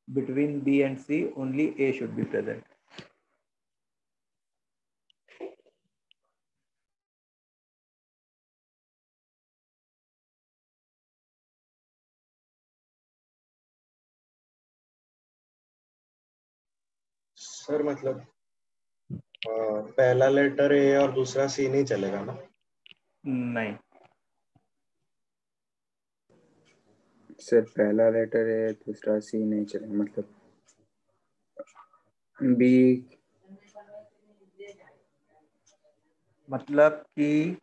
between B and C, only A should be present. Sir मतलब पहला letter ए और दूसरा सी नहीं चलेगा ना? नहीं, सर पहला लेटर है दूसरा सी नहीं चलेगा, मतलब बी। मतलब कि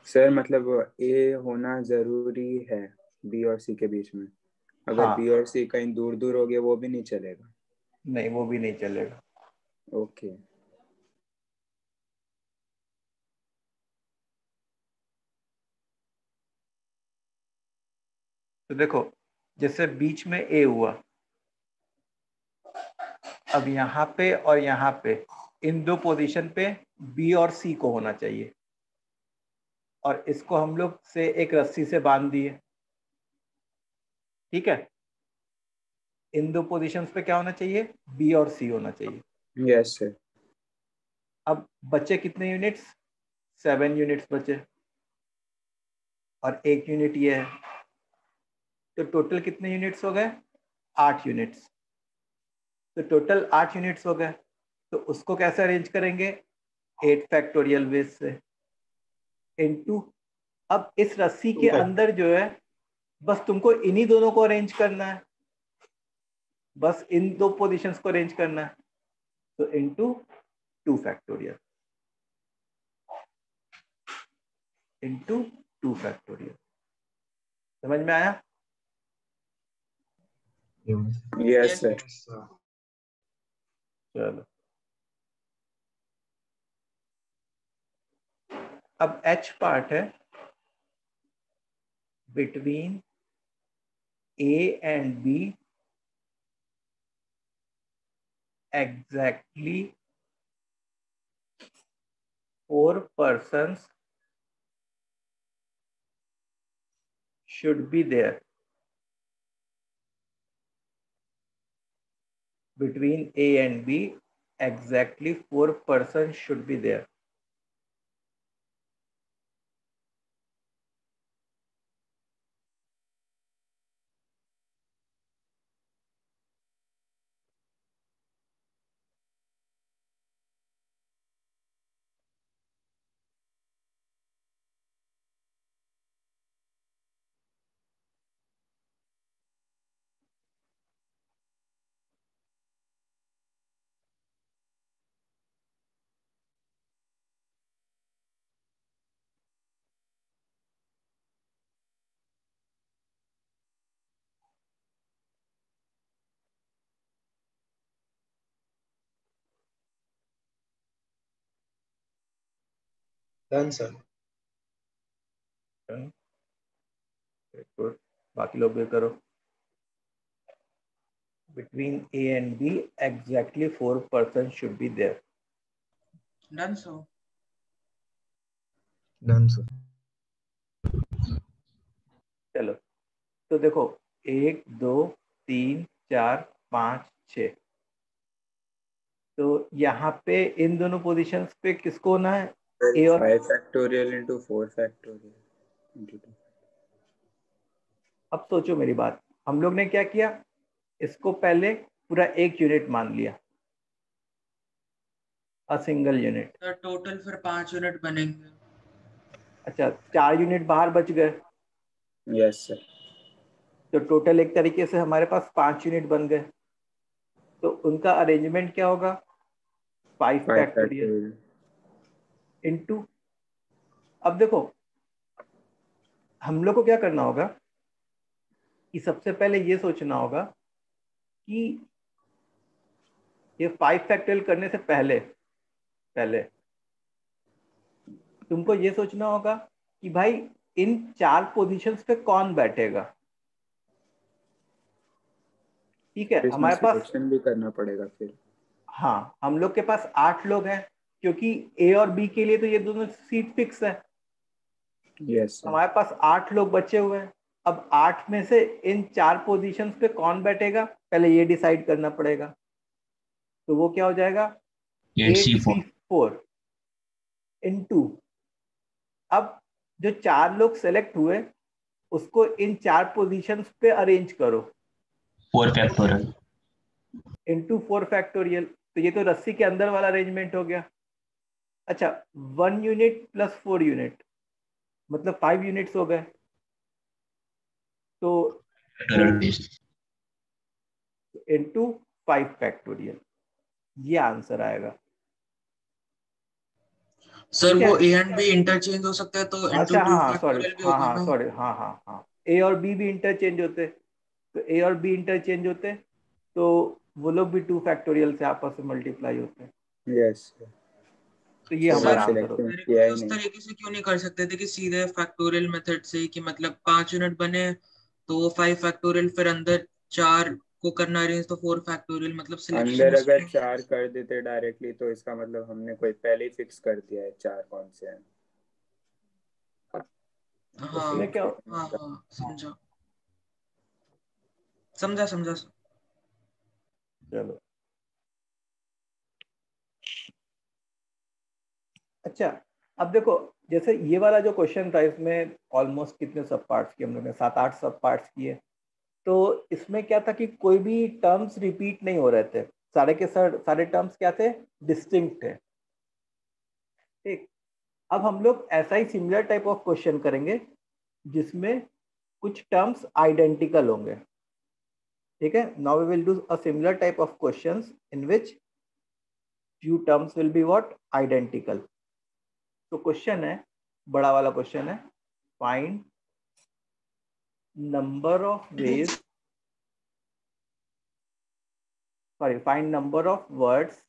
सर मतलब ए होना जरूरी है बी और सी के बीच में। अगर हाँ, बी और सी कहीं दूर दूर हो गए वो भी नहीं चलेगा। नहीं वो भी नहीं चलेगा। ओके। तो देखो, जैसे बीच में ए हुआ, अब यहाँ पे और यहाँ पे इन दो पोजीशन पे बी और सी को होना चाहिए, और इसको हम लोग से एक रस्सी से बांध दिए। ठीक है, इन दो पोजीशंस पे क्या होना चाहिए? बी और सी होना चाहिए। Yes sir. अब बचे कितने यूनिट्स? 7 यूनिट्स बचे, और 1 यूनिट ये है, तो टोटल कितने यूनिट्स हो गए? 8 यूनिट्स। तो टोटल 8 यूनिट्स हो गए, तो उसको कैसे अरेंज करेंगे? 8 फैक्टोरियल बेस से इनटू, अब इस रस्सी के अंदर जो है, बस तुमको इन्हीं दोनों को अरेंज करना है, बस इन दो पोजीशंस को अरेंज करना है, तो इनटू 2 फैक्टोरियल, इनटू 2 फैक्टोरियल। समझ में आया? Yes sir. चलो, अब एच पार्ट है between A and B exactly 4 persons should be there between A and B, exactly 4 persons should be there. Done sir. Good, बाकी लोग भी करो। Between A and B, exactly 4 persons should be there. Done so. Done sir. चलो, तो देखो 1 2 3 4 5 6, तो यहाँ पे इन दोनों पोजीशंस पे किसको होना है? ए और 5 फैक्टोरियल इंटू 4 फैक्टोरियल इंटू 2। अब सोचो मेरी बात, हम लोग ने क्या किया? इसको पहले पूरा 1 यूनिट मान लिया, अ सिंगल यूनिट। तो टोटल फिर 5 यूनिट बनेंगे। अच्छा, 4 यूनिट बाहर बच गए, यस सर। तो टोटल एक तरीके से हमारे पास 5 यूनिट बन गए, तो उनका अरेंजमेंट क्या होगा? 5 5 फैक्टोरियल फैक्टोरियल इनटू, अब देखो हम लोग को क्या करना होगा कि सबसे पहले ये सोचना होगा कि ये 5 फैक्टोरियल करने से पहले पहले तुमको ये सोचना होगा कि भाई इन 4 पोजीशंस पे कौन बैठेगा। ठीक है, इसमें हमारे पास, सिलेक्शन भी करना पड़ेगा फिर। हाँ हम लोग के पास 8 लोग हैं, क्योंकि ए और बी के लिए तो ये दोनों सीट फिक्स है। Yes sir. हमारे पास 8 लोग बचे हुए हैं। अब 8 में से इन 4 पोजीशंस पे कौन बैठेगा? पहले ये डिसाइड करना पड़ेगा। तो वो क्या हो जाएगा 8C4 8C4 इनटू, अब जो 4 लोग सेलेक्ट हुए उसको इन 4 पोजीशंस पे अरेंज करो 4 फैक्टोरियल इनटू 4 फैक्टोरियल। तो ये तो रस्सी के अंदर वाला अरेंजमेंट हो गया। अच्छा 1 यूनिट प्लस 4 यूनिट मतलब 5 यूनिट्स हो गए। तो फैक्टोरियल इनटू 5 फैक्टोरियल, ये आंसर आएगा। सर ठीक है। वो ए एंड बी इंटरचेंज हो सकता है तो इनटू अच्छा 2 हाँ सॉरी, फैक्टोरियल भी हाँ होगा हाँ ना। सॉरी, हाँ हाँ हाँ, ए और बी भी इंटरचेंज होते, तो ए और बी इंटरचेंज होते तो वो लोग भी 2 फैक्टोरियल से आपस में मल्टीप्लाई होते हैं। यस तो ये तो मैं सर हमारा हम आंसर होगा। सिलेक्शन डायरेक्टली किया ही उस नहीं। तरीके से क्यों नहीं कर सकते थे कि सीधे फैक्टोरियल मेथड से ही, कि मतलब 5 यूनिट बने तो वो 5 फैक्टोरियल, फिर अंदर 4 को करना अरेंज तो 4 फैक्टोरियल, मतलब सिलेक्शन अंदर उस अगर पे। 4 कर देते डायरेक्टली तो इसका मतलब हमने कोई पहले ही फिक्स कर दिया है 4 कौन से हैं। हाँ इसमें क्या हाँ हाँ, समझा समझा समझा। चलो अच्छा, अब देखो जैसे ये वाला जो क्वेश्चन था इसमें ऑलमोस्ट कितने सब पार्ट्स किए हम लोगों ने, 7-8 सब पार्ट्स किए। तो इसमें क्या था कि कोई भी टर्म्स रिपीट नहीं हो रहे थे, सारे के सारे टर्म्स क्या थे, डिस्टिंक्ट थे। ठीक, अब हम लोग ऐसा ही सिमिलर टाइप ऑफ क्वेश्चन करेंगे जिसमें कुछ टर्म्स आइडेंटिकल होंगे। ठीक है, now we will do a similar type of questions in which few terms will be what identical। तो क्वेश्चन है, बड़ा वाला क्वेश्चन है, find number of ways, sorry find number of words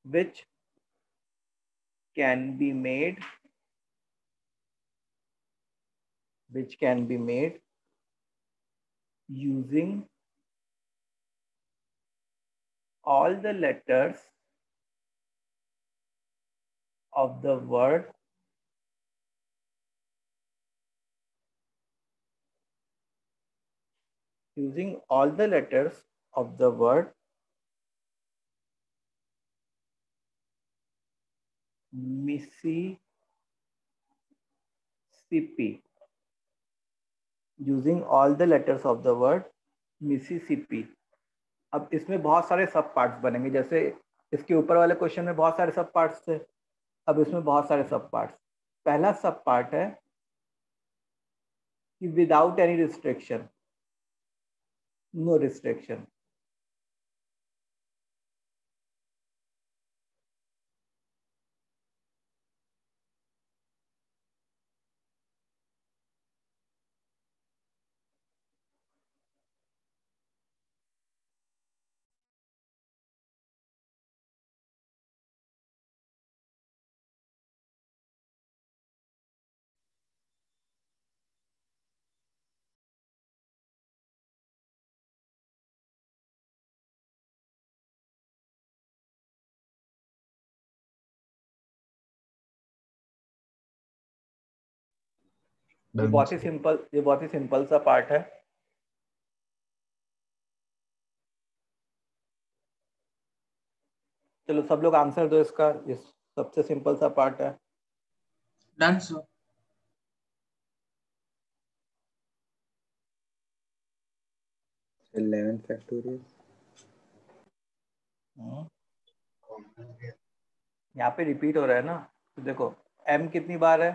which can be made using all the letters of the word Mississippi, using all the letters of the word Mississippi। अब इसमें बहुत सारे सब parts बनेंगे, जैसे इसके ऊपर वाले क्वेश्चन में बहुत सारे सब पार्ट्स थे, अब इसमें बहुत सारे सब पार्ट्स। पहला सब पार्ट है कि without any restriction, no restriction. ये बहुत ही सिंपल सा पार्ट है। चलो सब लोग आंसर दो इसका, ये सबसे सिंपल सा पार्ट है। Done sir. 11 फैक्टोरियल। यहाँ पे रिपीट हो रहा है ना, तो देखो m कितनी बार है,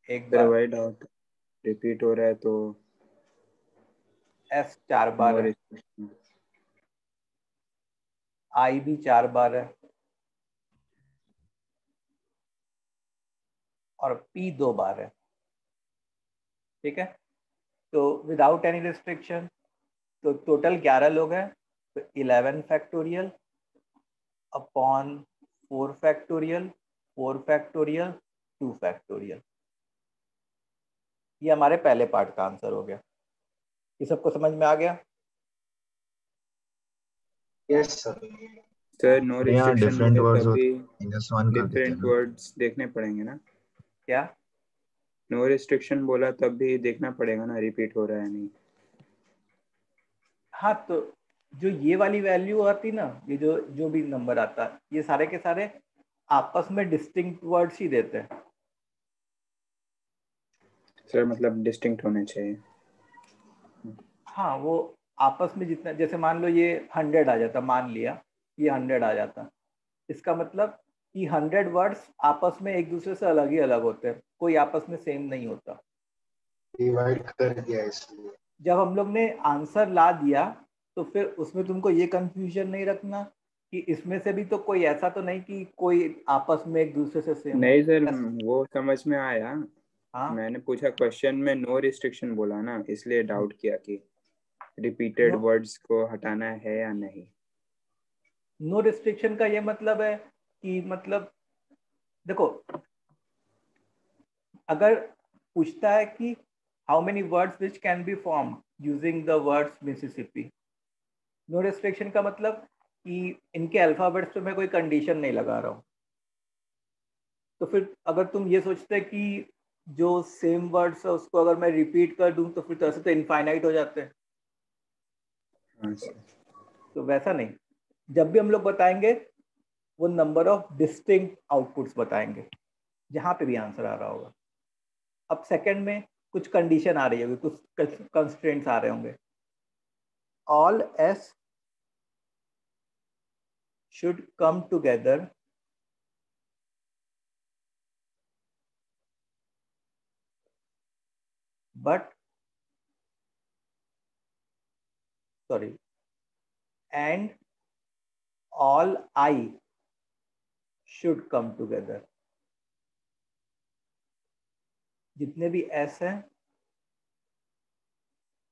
एक फिर बार। वही डाउट रिपीट हो रहा है तो s 4 बार नो है, रिस्ट्रिक्शन। i भी 4 बार है, और p 2 बार है। ठीक है, तो विदाउट एनी रिस्ट्रिक्शन तो टोटल 11 लोग हैं, तो 11 factorial upon 4 factorial, 4 factorial, 2 factorial. ये हमारे पहले पार्ट का आंसर हो गया। ये सबको समझ में आ गया? Yes sir. सर नो यहाँ रिस्ट्रिक्शन डिफरेंट बोले वर्ड्स तभी -1 कर देते हैं डिफरेंट ना। वर्ड्स देखने पड़ेंगे ना। क्या नो रिस्ट्रिक्शन बोला तब भी देखना पड़ेगा ना रिपीट हो रहा है नहीं। हाँ, तो जो ये वाली वैल्यू आती ना, ये जो जो भी नंबर आता है, ये सारे के सारे आपस में डिस्टिंक्ट वर्ड्स ही देते हैं। सर मतलब डिस्टिंक्ट होने चाहिए। हाँ, वो आपस में जितना, जैसे मान लो ये 100 आ जाता, मान लिया ये 100 आ जाता, इसका मतलब कि 100 वर्ड्स आपस में एक दूसरे से अलग ही अलग होते हैं, कोई आपस में सेम नहीं होता। डिवाइड कर दिया इसलिए। जब हम लोग ने आंसर ला दिया तो फिर उसमें तुमको ये कंफ्यूजन नहीं रखना कि इसमें से भी तो कोई ऐसा तो नहीं कि कोई आपस में एक दूसरे से सेम हो। नहीं सर, वो समझ में आया। हाँ, मैंने पूछा क्वेश्चन में नो रिस्ट्रिक्शन बोला ना, इसलिए डाउट किया कि रिपीटेड वर्ड्स को हटाना है या नहीं। नो रिस्ट्रिक्शन का ये मतलब है कि मतलब देखो, अगर पूछता है कि how many words which can be form using the words Mississippi, no restriction का मतलब कि इनके अल्फाबेट्स पे मैं कोई कंडीशन नहीं लगा रहा हूँ। तो फिर अगर तुम ये सोचते कि जो सेम वर्ड्स है उसको अगर मैं रिपीट कर दूं तो फिर तो ऐसे तो इनफाइनाइट हो जाते हैं। हाँ सर। तो वैसा नहीं, जब भी हम लोग बताएंगे वो नंबर ऑफ डिस्टिंक्ट आउटपुट्स बताएंगे जहां पे भी आंसर आ रहा होगा। अब सेकंड में कुछ कंडीशन आ रही होगी, कुछ कंस्ट्रेंट्स आ रहे होंगे। All S should come together but sorry and all I should come together। जितने भी एस हैं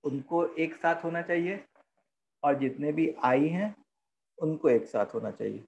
उनको एक साथ होना चाहिए और जितने भी आई हैं उनको एक साथ होना चाहिए।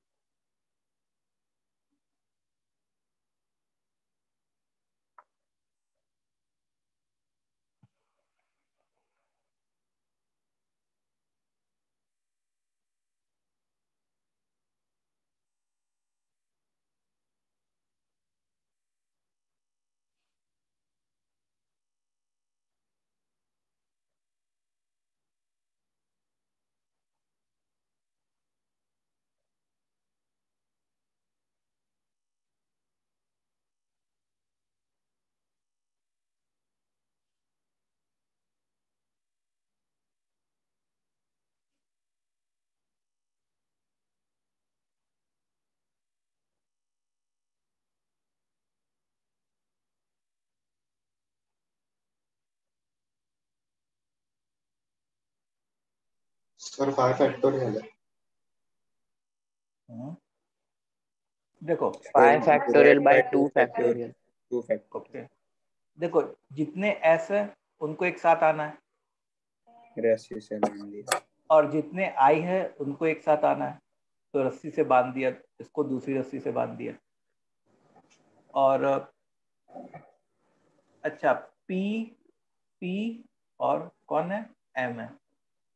सर 5 फैक्टोरियल है। देखो 5 factorial by 2 factorial. Factorial. 2 factorial. Okay, देखो जितने एस है उनको एक साथ आना है रस्सी से बांध दिया। और जितने आई है उनको एक साथ आना है, तो रस्सी से बांध दिया, इसको दूसरी रस्सी से बांध दिया। और अच्छा, पी पी और कौन है, एम है,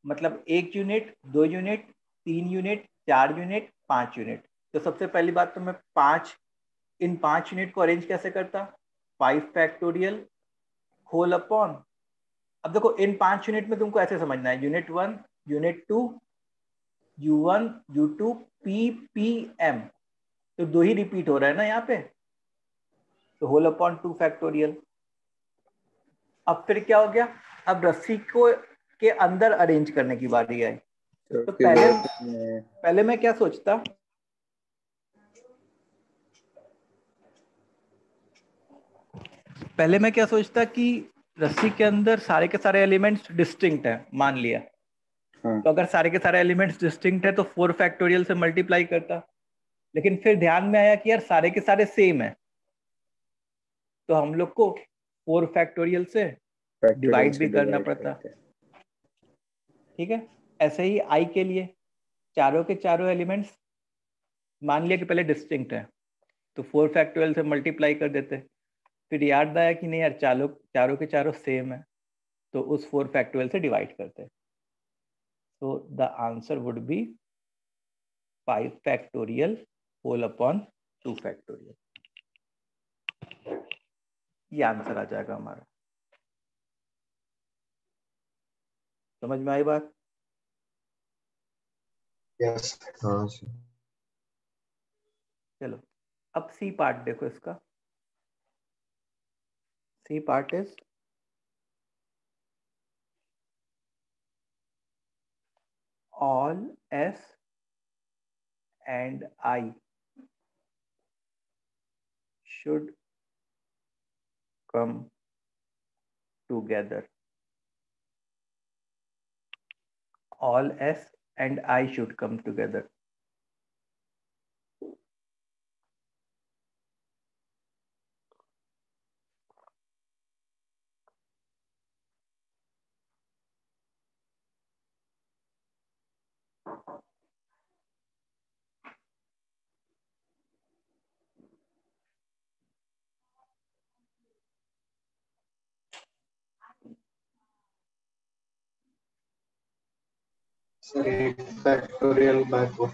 मतलब 1 unit, 2 unit, 3 unit, 4 unit, 5 unit. तो सबसे पहली बात तो मैं इन 5 यूनिट को अरेंज कैसे करता, 5 फैक्टोरियल होल अपॉन। अब देखो इन 5 यूनिट में तुमको ऐसे समझना है, unit 1, unit 2, U1, U2, P, P, M, तो 2 ही रिपीट हो रहा है ना यहाँ पे, तो होल अपॉन 2 फैक्टोरियल। अब फिर क्या हो गया, अब रस्सी को के अंदर अरेंज करने की बारी आई। तो पहले मैं क्या सोचता, कि रस्सी के अंदर सारे के सारे एलिमेंट्स डिस्टिंक्ट है, मान लिया। हाँ। तो अगर सारे के सारे एलिमेंट्स डिस्टिंक्ट है तो 4 फैक्टोरियल से मल्टीप्लाई करता, लेकिन फिर ध्यान में आया कि यार सारे के सारे सेम है, तो हम लोग को 4 फैक्टोरियल से डिवाइड भी करना पड़ता। ठीक है, ऐसे ही आई के लिए चारों के चारों एलिमेंट्स मान लिया कि पहले डिस्टिंक्ट है, तो 4 फैक्टोरियल से मल्टीप्लाई कर देते। फिर याद आया कि नहीं यार चारों के चारों सेम है, तो उस 4 फैक्टोरियल से डिवाइड करते। तो the answer would be 5 factorial whole upon 2 factorial. ये आंसर आ जाएगा हमारा। समझ में आई बात? यस। हाँ सर। चलो अब सी पार्ट देखो इसका। C part is all S and I should come together. All S and I should come together. Sir 8 factorial by 4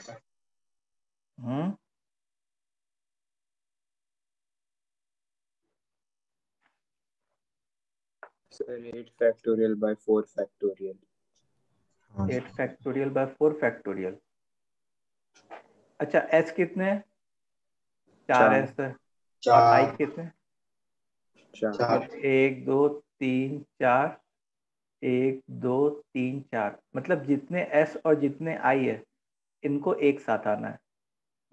hmm sir 8 factorial by 4 factorial. 8 factorial by 4 factorial. अच्छा S कितने? 4 S है। और I 4 कितने? 4। 4 1 2 3 4, 1 2 3 4, मतलब जितने S और जितने I है इनको एक साथ आना है,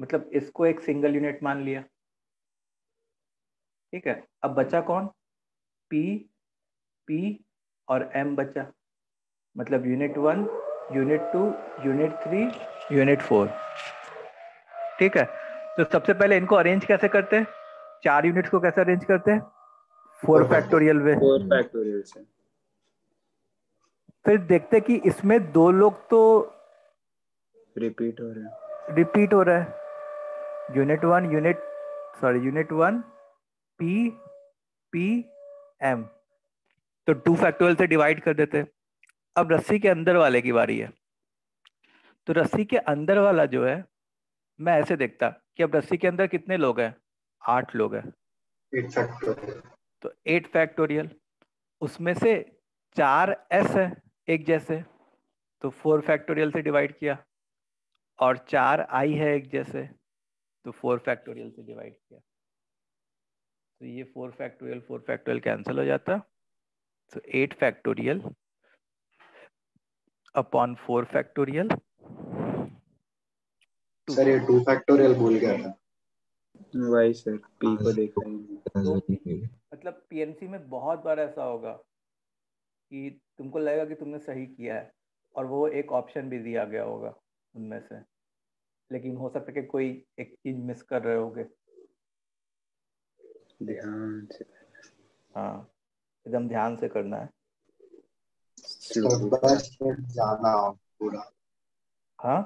मतलब इसको एक सिंगल यूनिट मान लिया। ठीक है, अब बचा कौन? P, P और M बचा, मतलब यूनिट 1, यूनिट 2, यूनिट 3, यूनिट 4। ठीक है, तो सबसे पहले इनको अरेंज कैसे करते हैं? 4 यूनिट्स को कैसे अरेंज करते हैं? 4 फैक्टोरियल में। 4 फैक्टोरियल से। फिर देखते कि इसमें 2 लोग तो रिपीट हो रहे हैं। रिपीट हो रहा है। यूनिट 1 P, P, M, तो 2 फैक्टोरियल से डिवाइड कर देते हैं। अब रस्सी के अंदर वाले की बारी है, तो रस्सी के अंदर वाला जो है मैं ऐसे देखता कि अब रस्सी के अंदर कितने लोग हैं? 8 लोग हैं, 8 फैक्टोरियल। तो 8 फैक्टोरियल, उसमें से 4 S है एक जैसे, तो 4 फैक्टोरियल से डिवाइड किया, और 4 I है एक जैसे, तो 4 फैक्टोरियल से डिवाइड किया, तो ये 4 फैक्टोरियल कैंसिल हो जाता, तो 8 फैक्टोरियल अपॉन 4 फैक्टोरियल। सर ये 2 फैक्टोरियल भूल गया था। वही सर, पी को देख रहे हैं। तो मतलब पीएनसी में बहुत बार ऐसा होगा कि तुमको लगेगा कि तुमने सही किया है और वो एक ऑप्शन भी दिया गया होगा उनमें से, लेकिन हो सकता है कि कोई एक चीज मिस कर रहे होगे। ध्यान से। हाँ, एकदम ध्यान से करना है। स्टेप बाय स्टेप जाना पूरा। हाँ,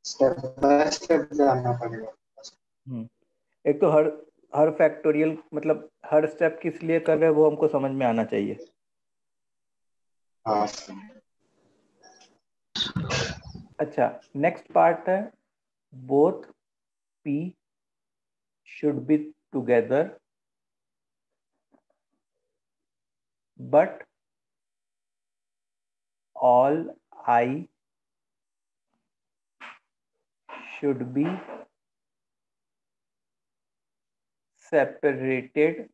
स्टेप बाय स्टेप जाना पड़ेगा। एक तो हर हर फैक्टोरियल मतलब हर स्टेप किस लिए कर रहे हैं वो हमको समझ में आना चाहिए। हाँ अच्छा, नेक्स्ट पार्ट है both P should be together but all I should be separated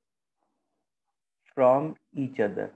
from each other.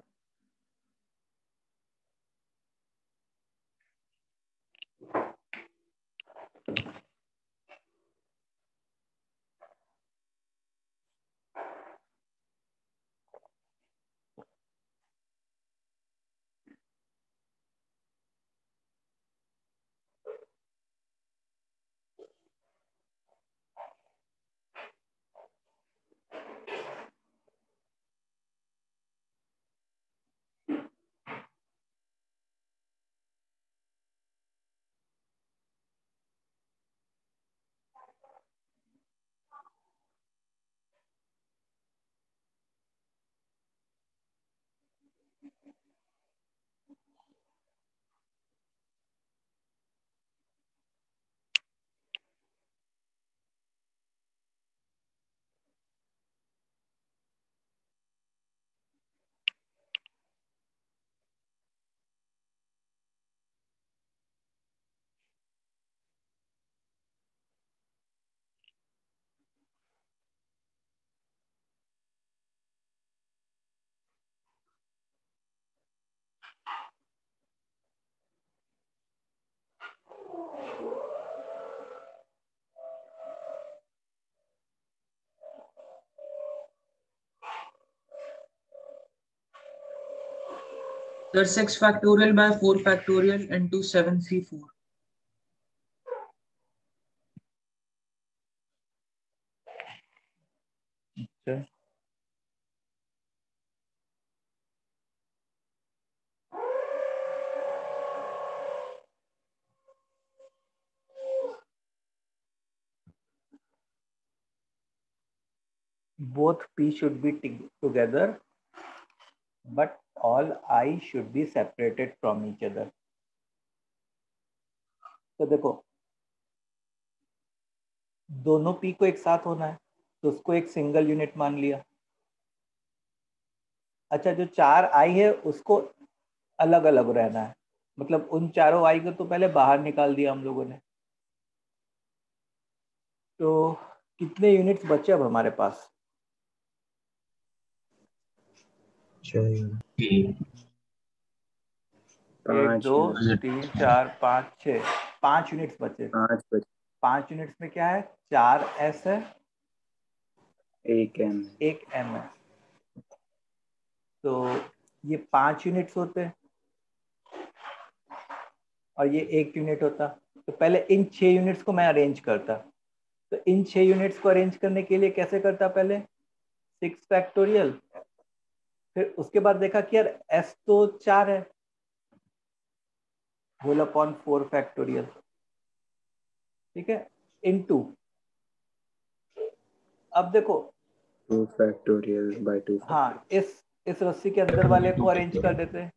Sir, 6 factorial by 4 factorial into 7c4. अच्छा, both p should be together but all I should be separated from each other. तो देखो दोनों p को एक साथ होना है तो उसको एक सिंगल यूनिट मान लिया। अच्छा, जो 4 i है उसको अलग अलग रहना है, मतलब उन चारों i को तो पहले बाहर निकाल दिया हम लोगों ने। तो कितने यूनिट्स बचे अब हमारे पास? 6 एक, 5 दो, यूनिट, 3, 4, 5, 6, 5 यूनिट्स बचे। 5 बचे, 5 यूनिट्स में क्या है? 4 s है, 1 m, 1 m है। तो ये 5 यूनिट्स होते हैं और ये 1 यूनिट होता। तो पहले इन 6 यूनिट्स को मैं अरेंज करता। तो इन 6 यूनिट्स को अरेंज करने के लिए कैसे करता? पहले 6 फैक्टोरियल, फिर उसके बाद देखा कि यार s तो 4 है, होल अपॉन 4 फैक्टोरियल, ठीक है, इनटू। अब देखो 2 फैक्टोरियल बाय 2 हाँ, फैक्टोरियल। इस रस्सी के अंदर वाले को अरेंज कर देते हैं।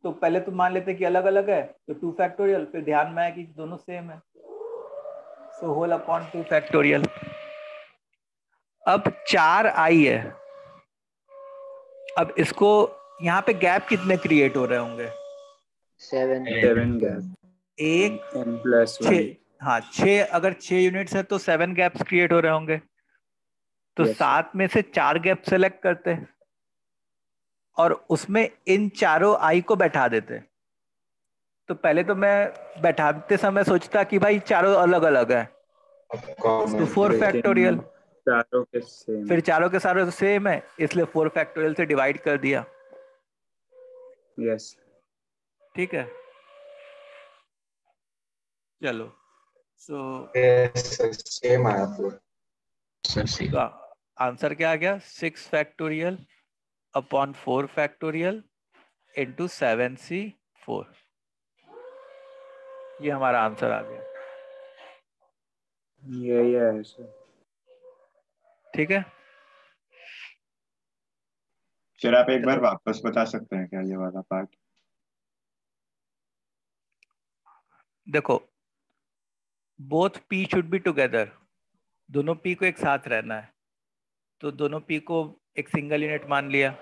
तो पहले तो मान लेते हैं कि अलग अलग है, तो 2 फैक्टोरियल, फिर ध्यान में आया कि दोनों सेम है, सो होल अपॉन 2 फैक्टोरियल। अब 4 आई है, अब इसको यहाँ पे गैप कितने क्रिएट हो रहे होंगे? 7. 7 गैप, एक, m + 1। 6, हाँ 6, अगर 6 यूनिट्स है तो 7 गैप्स क्रिएट हो रहे होंगे। तो यस 7 में से 4 गैप सेलेक्ट करते हैं और उसमें इन चारों आई को बैठा देते। तो पहले तो मैं बैठाते समय सोचता कि भाई चारों अलग अलग है, तो 4 लेकिन फैक्टोरियल, चारों के सेम। फिर चारों के सारे सेम है इसलिए 4 फैक्टोरियल से डिवाइड कर दिया। यस ठीक है, चलो। सो सेम आया पूरा। सर से तो आंसर क्या आ गया? 6 factorial upon 4 factorial into 7c4। ये हमारा आंसर आ गया। यही है सर। ठीक है, सर आप एक बार चलो वापस बता सकते हैं क्या ये वाला पार्ट? देखो, both p should be together, दोनों p को एक साथ रहना है, तो दोनों p को एक सिंगल यूनिट मान लिया।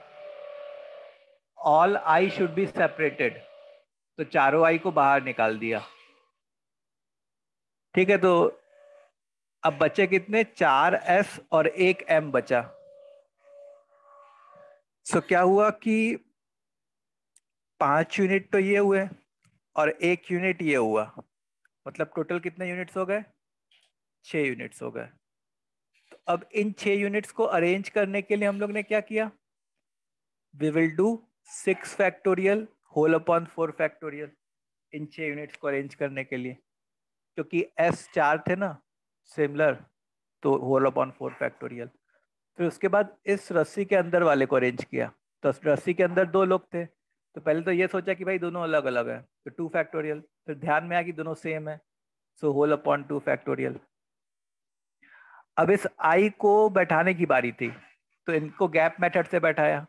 All i should be separated, तो चारों i को बाहर निकाल दिया। ठीक है, तो अब बचे कितने? 4 s और 1 m बचा। सो क्या हुआ कि 5 यूनिट तो ये हुए और 1 यूनिट ये हुआ, मतलब टोटल कितने यूनिट्स हो गए? 6 यूनिट्स हो गए। तो अब इन 6 यूनिट्स को अरेंज करने के लिए हम लोग ने क्या किया? We will do 6 factorial whole upon 4 factorial in 6 units को अरेंज करने के लिए, क्योंकि s 4 थे ना सिमिलर, तो होल अपॉन 4 फैक्टोरियल। फिर उसके बाद इस रस्सी के अंदर वाले को अरेंज किया। तो रस्सी के अंदर 2 लोग थे, तो पहले तो ये सोचा कि भाई दोनों अलग अलग है, तो 2 फैक्टोरियल, फिर ध्यान में आया कि दोनों सेम है, सो होल अपॉन 2 फैक्टोरियल। अब इस आई को बैठाने की बारी थी, तो इनको गैप मेथड से बैठाया।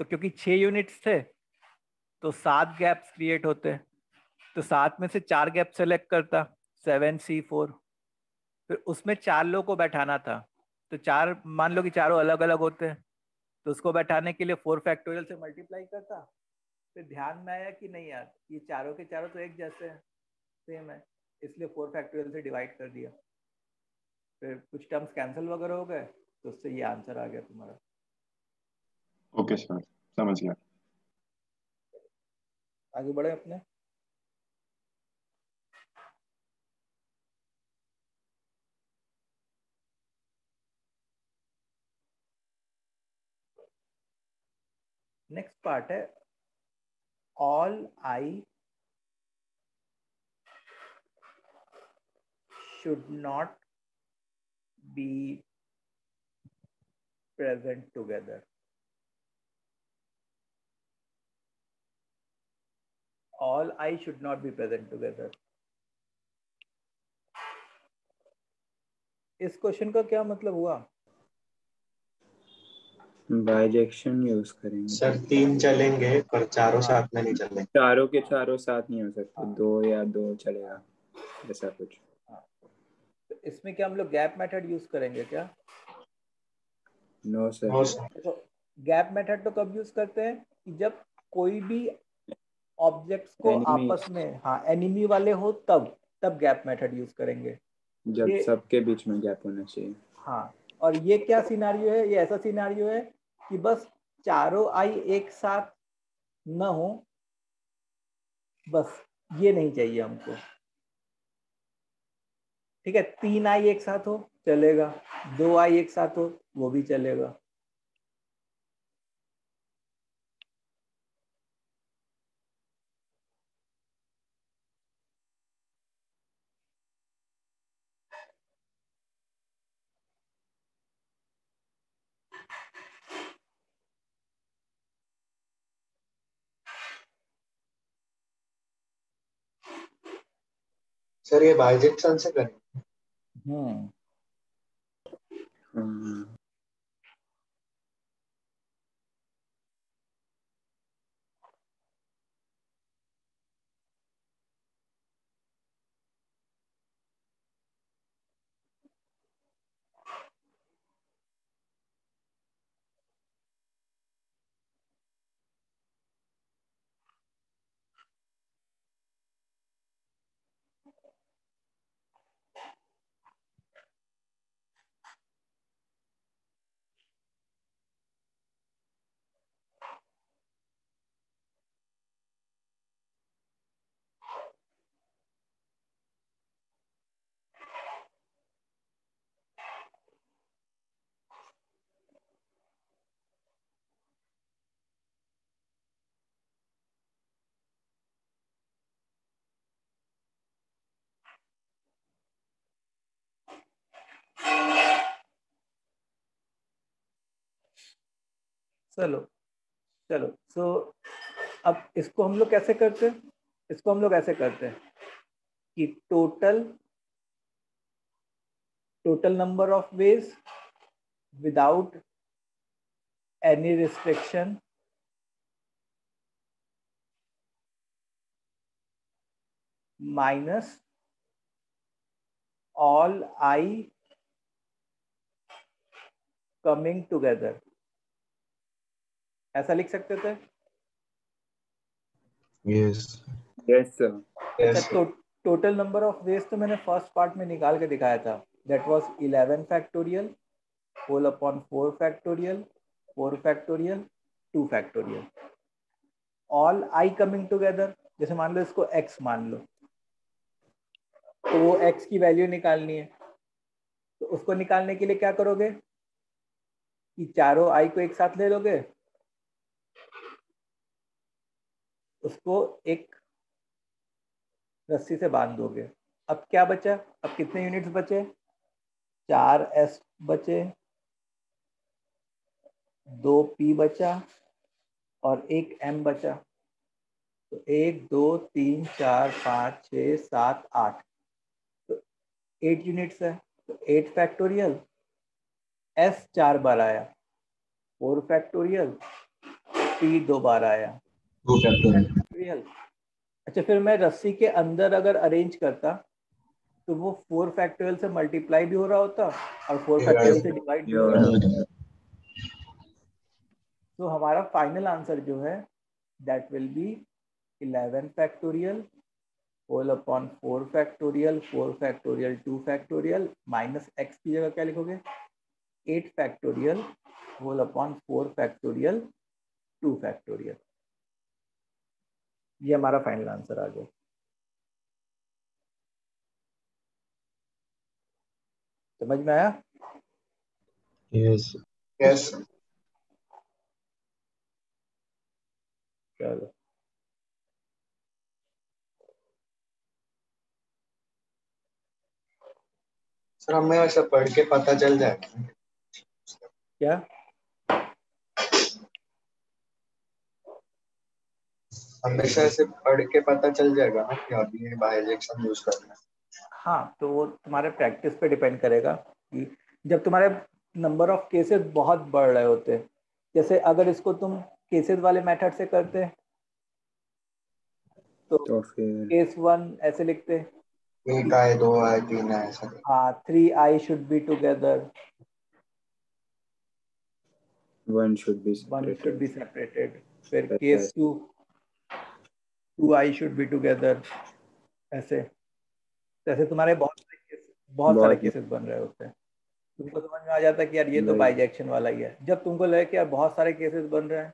तो क्योंकि 6 यूनिट्स थे तो 7 गैप्स क्रिएट होते, तो 7 में से 4 गैप सेलेक्ट करता, 7c4। फिर उसमें 4 लोगों को बैठाना था, तो 4 मान लो कि चारों अलग अलग होते हैं, तो उसको बैठाने के लिए 4 फैक्टोरियल से मल्टीप्लाई करता। फिर ध्यान में आया कि नहीं यार, ये चारों के चारों तो एक जैसे हैं, सेम है, इसलिए 4 फैक्टोरियल से डिवाइड कर दिया। फिर कुछ टर्म्स कैंसिल वगैरह हो गए, तो उससे ये आंसर आ गया तुम्हारा। ओके सर, समझ गया। आगे बढ़े अपने। नेक्स्ट पार्ट है all I should not be present together. All I should not be present together. इस क्वेश्चन का क्या मतलब हुआ? बाइजेक्शन यूज करेंगे। सर 3 चलेंगे पर चारों साथ में नहीं चलेंगे। चारों के चारों साथ नहीं हो सकते। 2 या 2 चलेगा, ऐसा कुछ। तो इसमें क्या हम लोग गैप मेथड यूज करेंगे क्या? No sir. No sir. देखो गैप मेथड तो कब यूज करते हैं कि जब कोई भी ऑब्जेक्ट्स को Enemy। आपस में एनिमी वाले हो, तब गैप मेथड यूज करेंगे। जब ये सबके बीच में गैप होना चाहिए। और ये क्या सिनारियो है? ये ऐसा सिनारियो है कि बस चारों आई एक साथ न हो, बस ये नहीं चाहिए हमको। ठीक है, 3 आई एक साथ हो चलेगा, 2 आई एक साथ हो वो भी चलेगा। सर ये बाइजेक्शन से करें। चलो चलो सो अब इसको हम लोग कैसे करते हैं? इसको हम लोग ऐसे करते हैं कि total number of ways without any restriction minus all I coming together, ऐसा लिख सकते थे? Yes sir. अच्छा, टोटल नंबर ऑफ वेज तो मैंने फर्स्ट पार्ट में निकाल के दिखाया था। That was 11 factorial whole upon 4 factorial 4 factorial 2 factorial. All I coming together, जैसे मान लो इसको x मान लो, तो वो x की वैल्यू निकालनी है। तो उसको निकालने के लिए क्या करोगे कि चारों आई को एक साथ ले लोगे, उसको एक रस्सी से बांध दोगे। अब क्या बचा? अब कितने यूनिट्स बचे? 4s बचे, 2p बचा और 1m बचा। तो 1 2 3 4 5 6 7 8, तो 8 यूनिट्स है। तो 8 फैक्टोरियल, s 4 बार आया, 4 फैक्टोरियल, p 2 बार आया, 2 फैक्टोरियल। फैक्टोरियल। अच्छा, फिर मैं रस्सी के अंदर अगर अरेंज करता तो वो 4 फैक्टोरियल से मल्टीप्लाई भी हो रहा होता और 4 फैक्टोरियल से डिवाइड भी हो रहा होता। तो हमारा फाइनल आंसर जो है that will be 11 factorial whole upon 4 factorial 4 factorial 2 factorial minus x की जगह क्या लिखोगे? 8 factorial whole upon 4 factorial 2 factorial. ये हमारा फाइनल आंसर आ गया। समझ में आया? यस। यस। चलो सर हमें वैसे पढ़ के पता चल जाएगा ना? क्या? हमेशा ऐसे पढ़ के पता चल जाएगा ना कि अभी ये बाइजेक्शन यूज करना है। हाँ, तो वो तुम्हारे प्रैक्टिस पे डिपेंड करेगा कि जब तुम्हारे नंबर ऑफ केसेस बहुत बढ़ रहे होते हैं, जैसे अगर इसको तुम केसेस वाले मेथड से करते तो तो फिर केस 1 ऐसे लिखते, 1 आए 2 आए 3 आए ऐसा। हाँ 3i should be together, 1 should be 1 should be separated. Separated. फिर ऐसा case 2 2i should be together, ऐसे। जैसे तुम्हारे बहुत सारे बहुत केसेस बन रहे होते हैं, तुमको समझ में आ जाता है कि यार ये तो वही बाइजेक्शन वाला ही है। जब तुमको लगे कि यार बहुत सारे केसेस बन रहे हैं,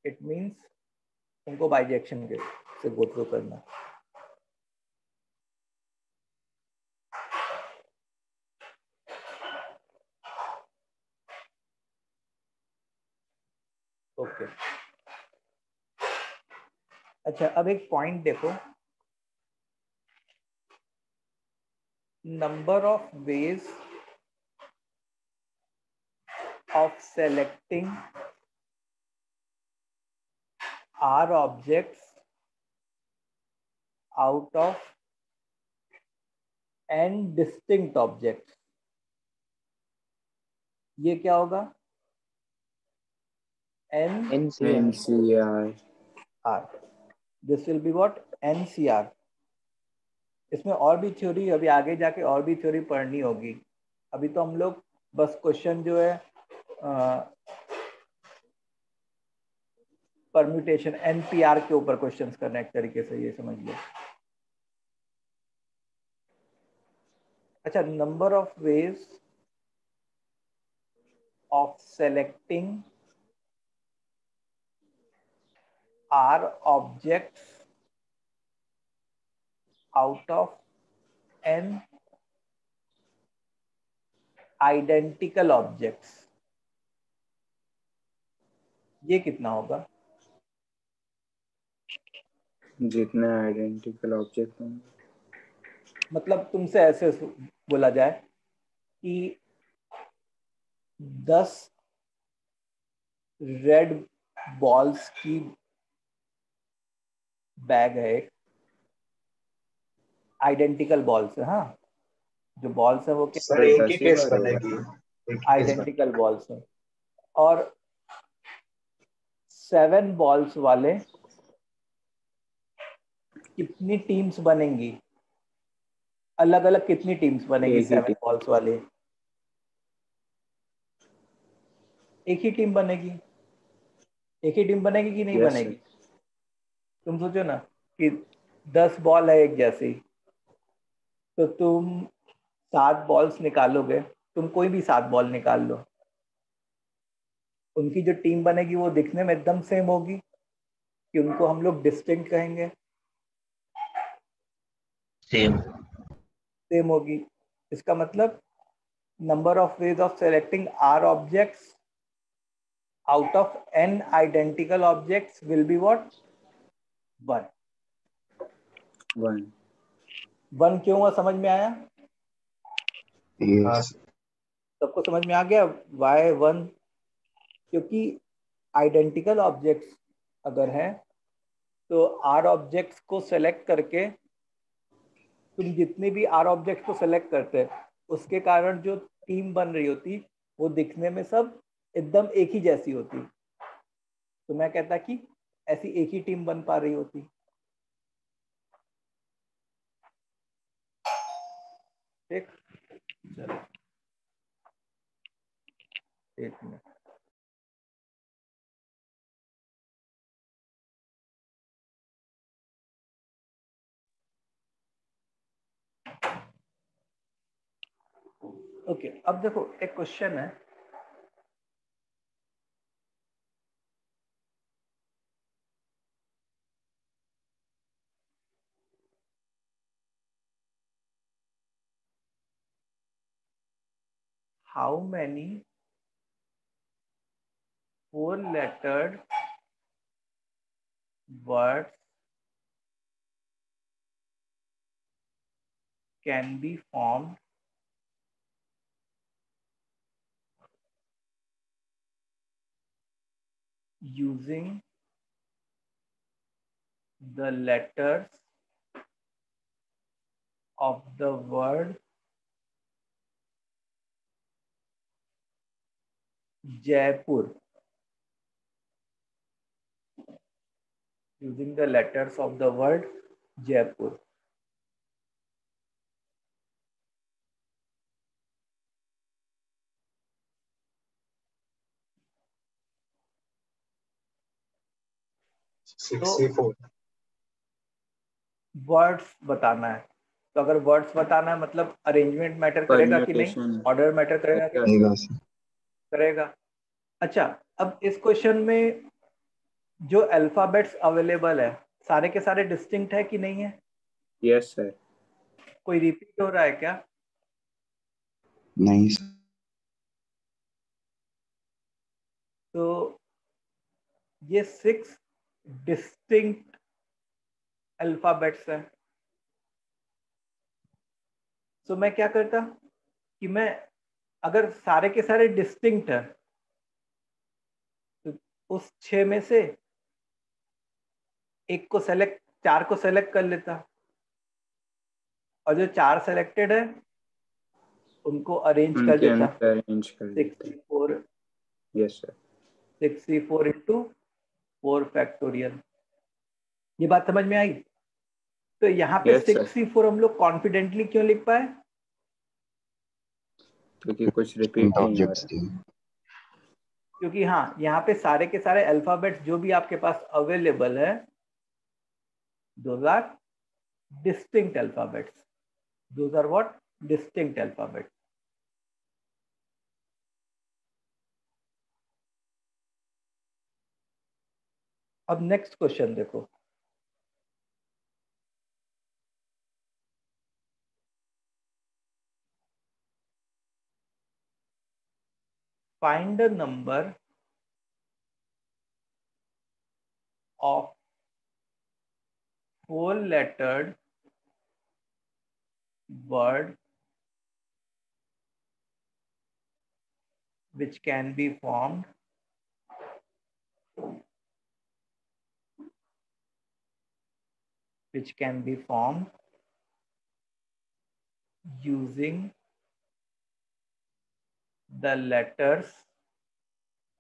इट मीन्स तुमको बाइजेक्शन के से गो थ्रू करना। ओके अच्छा, अब एक पॉइंट देखो, number of ways of selecting r objects out of n distinct objects. ये क्या होगा? n NCR. NCR. r, this will be what? NCR। इसमें और भी थ्योरी, अभी आगे जाके और भी थ्योरी पढ़नी होगी। अभी तो हम लोग बस क्वेश्चन जो है परम्यूटेशन NPR के ऊपर क्वेश्चंस करना, एक तरीके से ये समझ लो। अच्छा, number of ways of selecting r objects out of n identical objects, ये कितना होगा? जितने आइडेंटिकल ऑब्जेक्ट होंगे, मतलब तुमसे ऐसे बोला जाए कि 10 रेड बॉल्स की बैग है, एक आइडेंटिकल बॉल्स है, हाँ जो बॉल्स है वो क्या सर तो एक ही 10 ही केस बार होगा। बनेगी, एक ही केस बनेगी। आइडेंटिकल बॉल्स है, और 7 बॉल्स वाले कितनी टीम्स बनेंगी? अलग अलग कितनी टीम्स बनेगी एक ही 7 बॉल्स वाले? एक ही टीम बनेगी। एक ही टीम बनेगी कि नहीं यस बनेगी? सर। तुम सोचो ना कि 10 बॉल है एक जैसी, तो तुम 7 बॉल्स निकालोगे, तुम कोई भी 7 बॉल निकाल लो, उनकी जो टीम बनेगी वो दिखने में एकदम सेम होगी कि उनको हम लोग डिस्टिंक्ट कहेंगे? सेम। सेम होगी। इसका मतलब number of ways of selecting r objects out of n identical objects will be what? 1। 1। 1 क्यों हुआ, समझ में आया? हाँ सबको समझ में आ गया वाई 1? क्योंकि आइडेंटिकल ऑब्जेक्ट्स अगर हैं तो आर ऑब्जेक्ट्स को सेलेक्ट करके, तुम जितने भी आर ऑब्जेक्ट्स को सेलेक्ट करते हैं उसके कारण जो टीम बन रही होती वो दिखने में सब एकदम एक ही जैसी होती, तो मैं कहता कि ऐसी एक ही टीम बन पा रही होती। ठीक, चलो एक मिनट। ओके अब देखो एक क्वेश्चन है, how many 4-lettered words can be formed using the letters of the word Jaipur. Using the letters of the word Jaipur. $64 words बताना है, तो अगर वर्ड्स बताना है मतलब अरेंजमेंट मैटर करेगा कि नहीं, Permutation. ऑर्डर मैटर करेगा कि नहीं? रहेगा सर। करेगा। अच्छा, अब इस क्वेश्चन में जो अल्फाबेट्स अवेलेबल है सारे के सारे डिस्टिंक्ट है कि नहीं है? Yes sir. कोई रिपीट हो रहा है क्या? नहीं तो ये 6 डिस्टिंक्ट अल्फाबेट्स हैं। तो मैं क्या करता कि मैं अगर सारे के सारे डिस्टिंक्ट है तो उस 6 में से चार को सेलेक्ट कर लेता, और जो 4 सेलेक्टेड है उनको अरेंज कर उनके देता। अंदर अरेंज कर देते हैं। 64 Yes sir. 64 into 4 factorial. ये बात समझ में आई? तो यहाँ पे Yes, sir. 64 हम लोग कॉन्फिडेंटली क्यों लिख पाए? क्योंकि कुछ रिपीट नहीं हो रहा। क्योंकि हाँ, यहाँ पे सारे के सारे अल्फाबेट्स जो भी आपके पास अवेलेबल है those are distinct alphabets. Those are what? Distinct alphabets. अब नेक्स्ट क्वेश्चन देखो, find the number of 4-lettered word which can be formed using the letters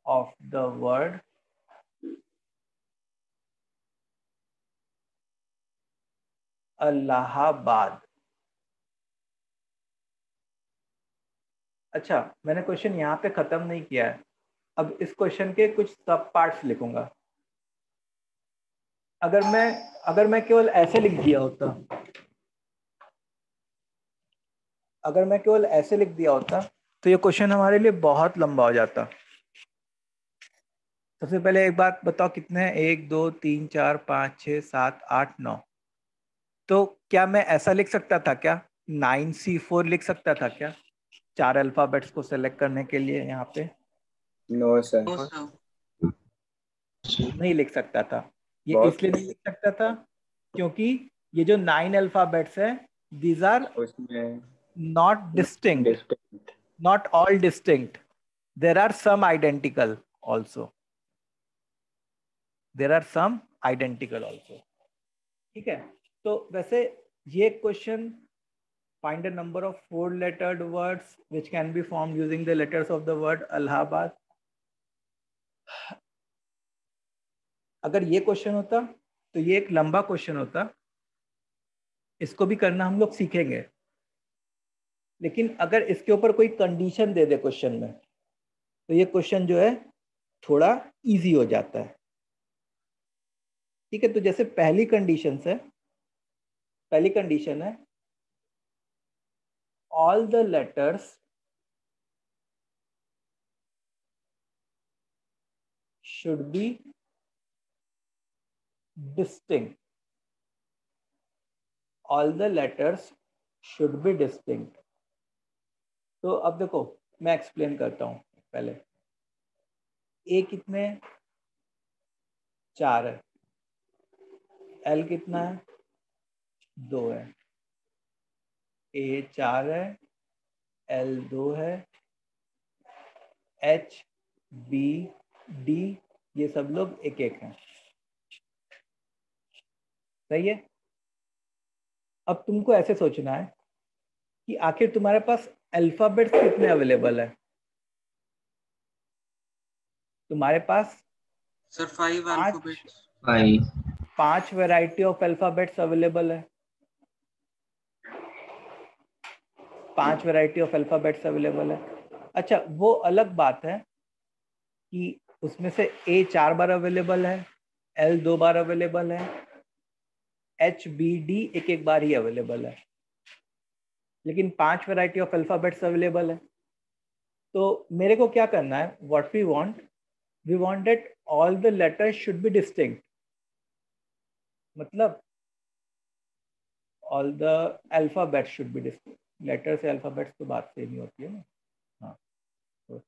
of the word Allahabad. अच्छा, मैंने क्वेश्चन यहाँ पे खत्म नहीं किया है। अब इस क्वेश्चन के कुछ सब पार्ट्स लिखूंगा। अगर मैं केवल ऐसे लिख दिया होता, तो ये क्वेश्चन हमारे लिए बहुत लंबा हो जाता। सबसे पहले एक बात बताओ, कितने हैं? 1 2 3 4 5 6 7 8 9। तो क्या मैं ऐसा लिख सकता था क्या? 9C4 लिख सकता था क्या 4 अल्फाबेट्स को सेलेक्ट करने के लिए? यहाँ पे No sir. No, sir. नहीं लिख सकता था। ये बहुत- इसलिए नहीं लिख सकता था क्योंकि ये जो 9 अल्फाबेट्स है, these are उसमें not distinct, distinct. not all distinct. There are some identical also. ठीक है, तो वैसे ये question find a number of 4-lettered words which can be formed using the letters of the word Allahabad. अगर ये question होता तो ये एक लंबा क्वेश्चन होता, इसको भी करना हम लोग सीखेंगे। लेकिन अगर इसके ऊपर कोई कंडीशन दे दे क्वेश्चन में, तो ये क्वेश्चन जो है थोड़ा इजी हो जाता है। ठीक है, तो जैसे पहली कंडीशन है all the letters should be distinct. तो अब देखो, मैं एक्सप्लेन करता हूं। पहले ए कितने? 4 है। एल कितना है? 2 है, ए 4 है, एल 2 है, एच बी डी ये सब लोग एक एक हैं। सही है। अब तुमको ऐसे सोचना है कि आखिर तुम्हारे पास अल्फाबेट्स कितने अवेलेबल है। तुम्हारे पास sir 5 alphabets. 5 5 variety of alphabets available है। 5 वैरायटी ऑफ अल्फाबेट्स अवेलेबल है। अच्छा, वो अलग बात है कि उसमें से ए 4 बार अवेलेबल है, एल 2 बार अवेलेबल है, एच बी डी एक एक बार ही अवेलेबल है, लेकिन 5 वैरायटी ऑफ अल्फाबेट्स अवेलेबल है। तो मेरे को क्या करना है, what we want that all the letters should be distinct, मतलब all the alphabets should be distinct. Letter से अल्फाबेट्स तो बात सेम ही होती है ना। हाँ, तो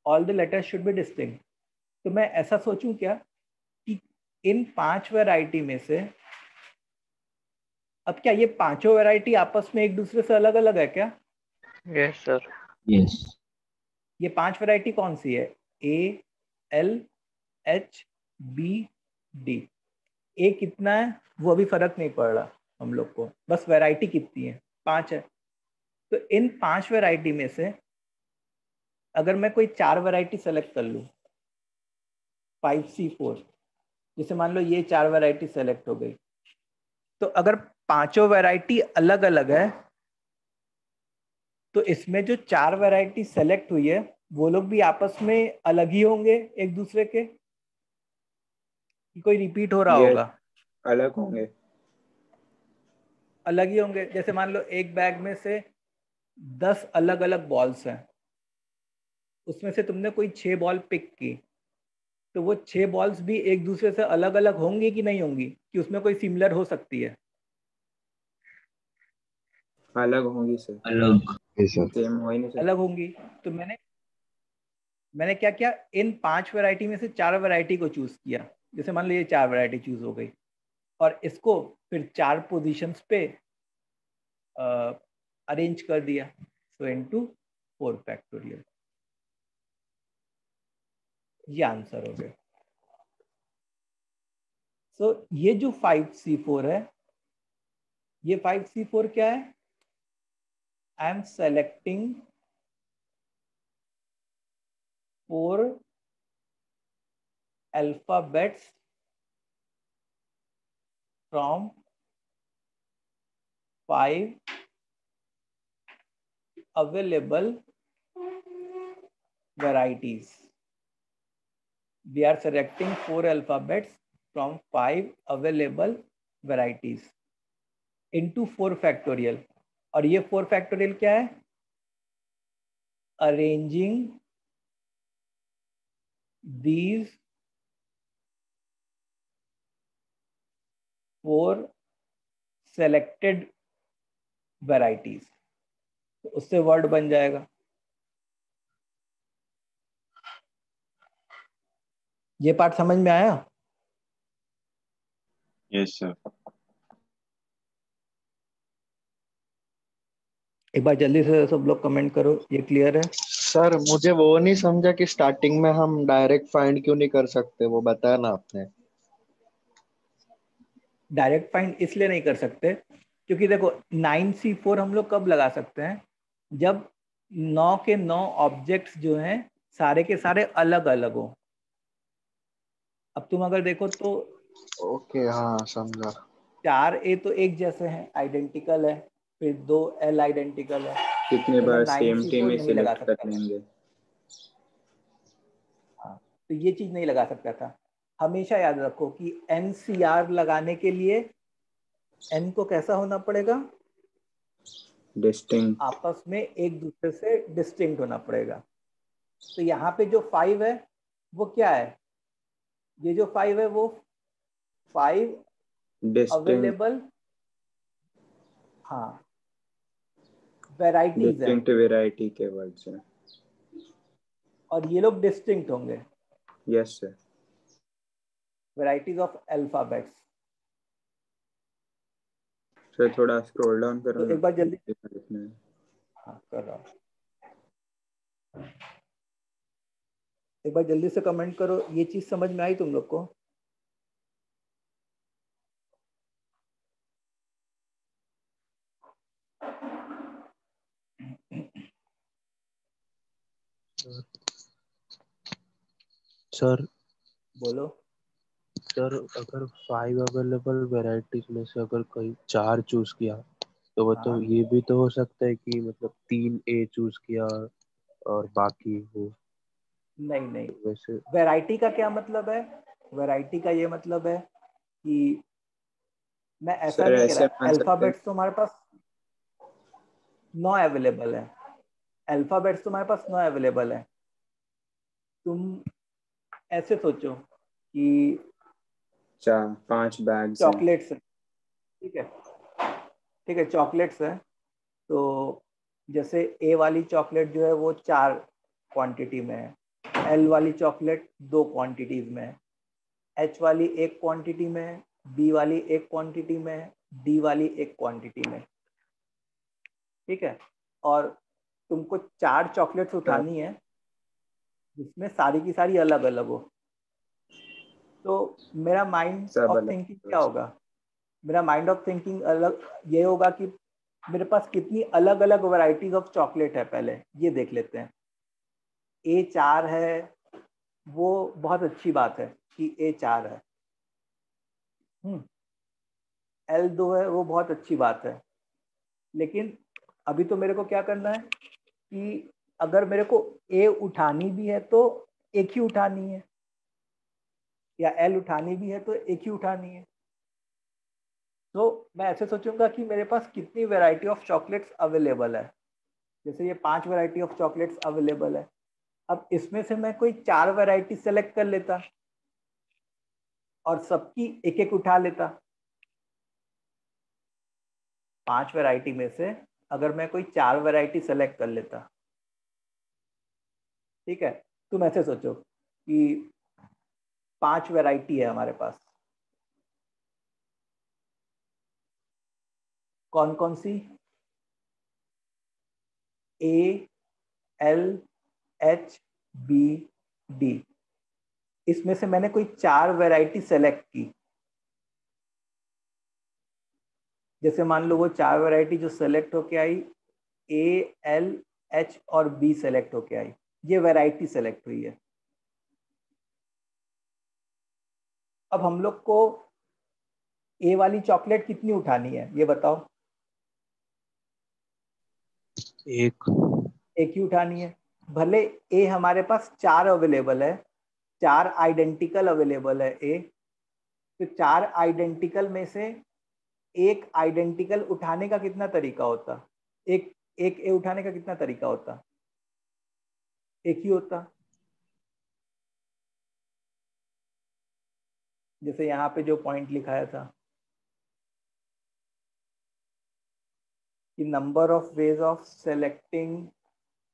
all the letters should be distinct. तो मैं ऐसा सोचूं क्या कि इन 5 वैरायटी में से, अब क्या ये पांचों वैरायटी आपस में एक दूसरे से अलग अलग है क्या? Yes sir. यस ये 5 वैरायटी कौन सी है? A L H B D. A कितना है वो अभी फर्क नहीं पड़ रहा हम लोग को, बस वैरायटी कितनी है, 5 है। तो इन 5 वैरायटी में से अगर मैं कोई 4 वैरायटी सेलेक्ट कर लूँ, 5C4, जैसे मान लो ये 4 वैरायटी सेलेक्ट हो गई, तो अगर पांचों वैरायटी अलग अलग है तो इसमें जो 4 वैरायटी सेलेक्ट हुई है वो लोग भी आपस में अलग ही होंगे एक दूसरे के, कि कोई रिपीट हो रहा ये होगा? अलग होंगे। अलग ही होंगे। जैसे मान लो एक बैग में से 10 अलग अलग बॉल्स हैं, उसमें से तुमने कोई 6 बॉल पिक की, तो वो 6 बॉल्स भी एक दूसरे से अलग अलग होंगी कि नहीं होंगी, कि उसमें कोई सिमिलर हो सकती है? अलग होंगी सर, अलग सेम हो ही नहीं सकती। अलग होंगी। तो मैंने क्या किया, इन 5 वैरायटी में से 4 वैरायटी को चूज किया। जैसे मान लो ये 4 वैरायटी चूज हो गई और इसको फिर 4 पोजीशंस पे अरेंज कर दिया। सो इनटू 4 फैक्टोरियल, ये आंसर हो गया। सो ये जो 5C4 है, ये 5C4 क्या है? I am selecting 4 alphabets from 5 available varieties. We are selecting 4 alphabets from 5 available varieties into 4 factorial. और ये 4 factorial क्या है? Arranging these 4 selected varieties. तो उससे वर्ड बन जाएगा। ये पार्ट समझ में आया? Yes sir. एक बार जल्दी से सब लोग कमेंट करो, ये क्लियर है? सर मुझे वो नहीं समझा कि स्टार्टिंग में हम डायरेक्ट फाइंड क्यों नहीं कर सकते, वो बताया ना आपने। डायरेक्ट फाइंड इसलिए नहीं कर सकते क्योंकि देखो 9C4 हम लोग कब लगा सकते हैं, जब 9 के 9 ऑब्जेक्ट्स जो हैं सारे के सारे अलग अलग हो। अब तुम अगर देखो तो ओके हाँ समझा। 4A तो एक जैसे हैं, आइडेंटिकल है, फिर 2L आइडेंटिकल है, कितने तो मैं बार सेम 9C4 टीम में नहीं लगा सिलेक्ट कर सकता था। लेंगे। हाँ, तो ये चीज नहीं लगा सकता था। हमेशा याद रखो कि NCR लगाने के लिए N को कैसा होना पड़ेगा? डिस्टिंक्ट। आपस में एक दूसरे से डिस्टिंक्ट होना पड़ेगा। तो यहाँ पे जो 5 है वो क्या है? ये जो 5 है वो 5 डिस्टिंक्ट अवेलेबल, हाँ, वेराइटीज है, डिस्टिंक्ट वैरायटी के वर्ड्स हैं। और ये लोग डिस्टिंक्ट होंगे, yes sir. Varieties of alphabets. Sir थोड़ा स्क्रॉल डाउन करो तो ना। एक बार जल्दी, लिखना है। हाँ कर रहा हूँ, एक बार जल्दी से कमेंट करो, ये चीज समझ में आई तुम लोग को? सर बोलो। सर अगर 5 अवेलेबल वेराइटीज में से अगर कहीं 4 चूज किया तो वो तो हाँ ये भी तो हो सकता है कि मतलब 3 ए चूज किया और बाकी वो नहीं नहीं, वैसे। वैरायटी का क्या मतलब है? वैरायटी का ये मतलब है कि मैं ऐसा सर नहीं कह ऐसे रहा, मान सकते हैं। अल्फाबेट्स तो हमारे पास 9 अवेलेबल है, अल्फाबेट्स तुम्हारे पास 9 अवेलेबल है। तुम ऐसे सोचो कि 5 बैग्स हैं। चॉकलेट्स है, ठीक है, ठीक है, चॉकलेट्स है। तो जैसे ए वाली चॉकलेट जो है वो 4 क्वांटिटी में है, एल वाली चॉकलेट 2 क्वांटिटीज में है, एच वाली 1 क्वांटिटी में है, बी वाली 1 क्वांटिटी में है, डी वाली 1 क्वांटिटी में, ठीक है। और तुमको 4 चॉकलेट्स उठानी है जिसमें सारी की सारी अलग अलग हो। तो मेरा माइंड सब ऑफ अलग। थिंकिंग क्या होगा? मेरा माइंड ऑफ थिंकिंग अलग ये होगा कि मेरे पास कितनी अलग अलग वैरायटीज ऑफ चॉकलेट है, पहले ये देख लेते हैं। ए 4 है, वो बहुत अच्छी बात है कि ए 4 है। एल 2 है, वो बहुत अच्छी बात है। लेकिन अभी तो मेरे को क्या करना है कि अगर मेरे को ए उठानी भी है तो एक ही उठानी है, या एल उठानी भी है तो एक ही उठानी है। तो मैं ऐसे सोचूंगा कि मेरे पास कितनी वैरायटी ऑफ चॉकलेट्स अवेलेबल है। जैसे ये 5 वैरायटी ऑफ चॉकलेट्स अवेलेबल है, अब इसमें से मैं कोई 4 वैरायटी सेलेक्ट कर लेता और सबकी एक एक उठा लेता। 5 वैरायटी में से अगर मैं कोई 4 वैरायटी सेलेक्ट कर लेता, ठीक है। तुम ऐसे सोचो कि 5 वैरायटी है हमारे पास, कौन कौन सी? ए, एल, एच, बी, डी। इसमें से मैंने कोई 4 वैरायटी सेलेक्ट की। जैसे मान लो वो 4 वैरायटी जो सेलेक्ट होके आई, ए, एल, एच और बी सेलेक्ट होके आई, ये वैरायटी सेलेक्ट हुई है। अब हम लोग को ए वाली चॉकलेट कितनी उठानी है ये बताओ? एक ही उठानी है। भले ए हमारे पास 4 अवेलेबल है, 4 आइडेंटिकल अवेलेबल है ए, तो 4 आइडेंटिकल में से एक आइडेंटिकल उठाने का कितना तरीका होता? एक एक ए उठाने का कितना तरीका होता? एक ही होता। जैसे यहाँ पे जो पॉइंट लिखाया था कि number of ways of selecting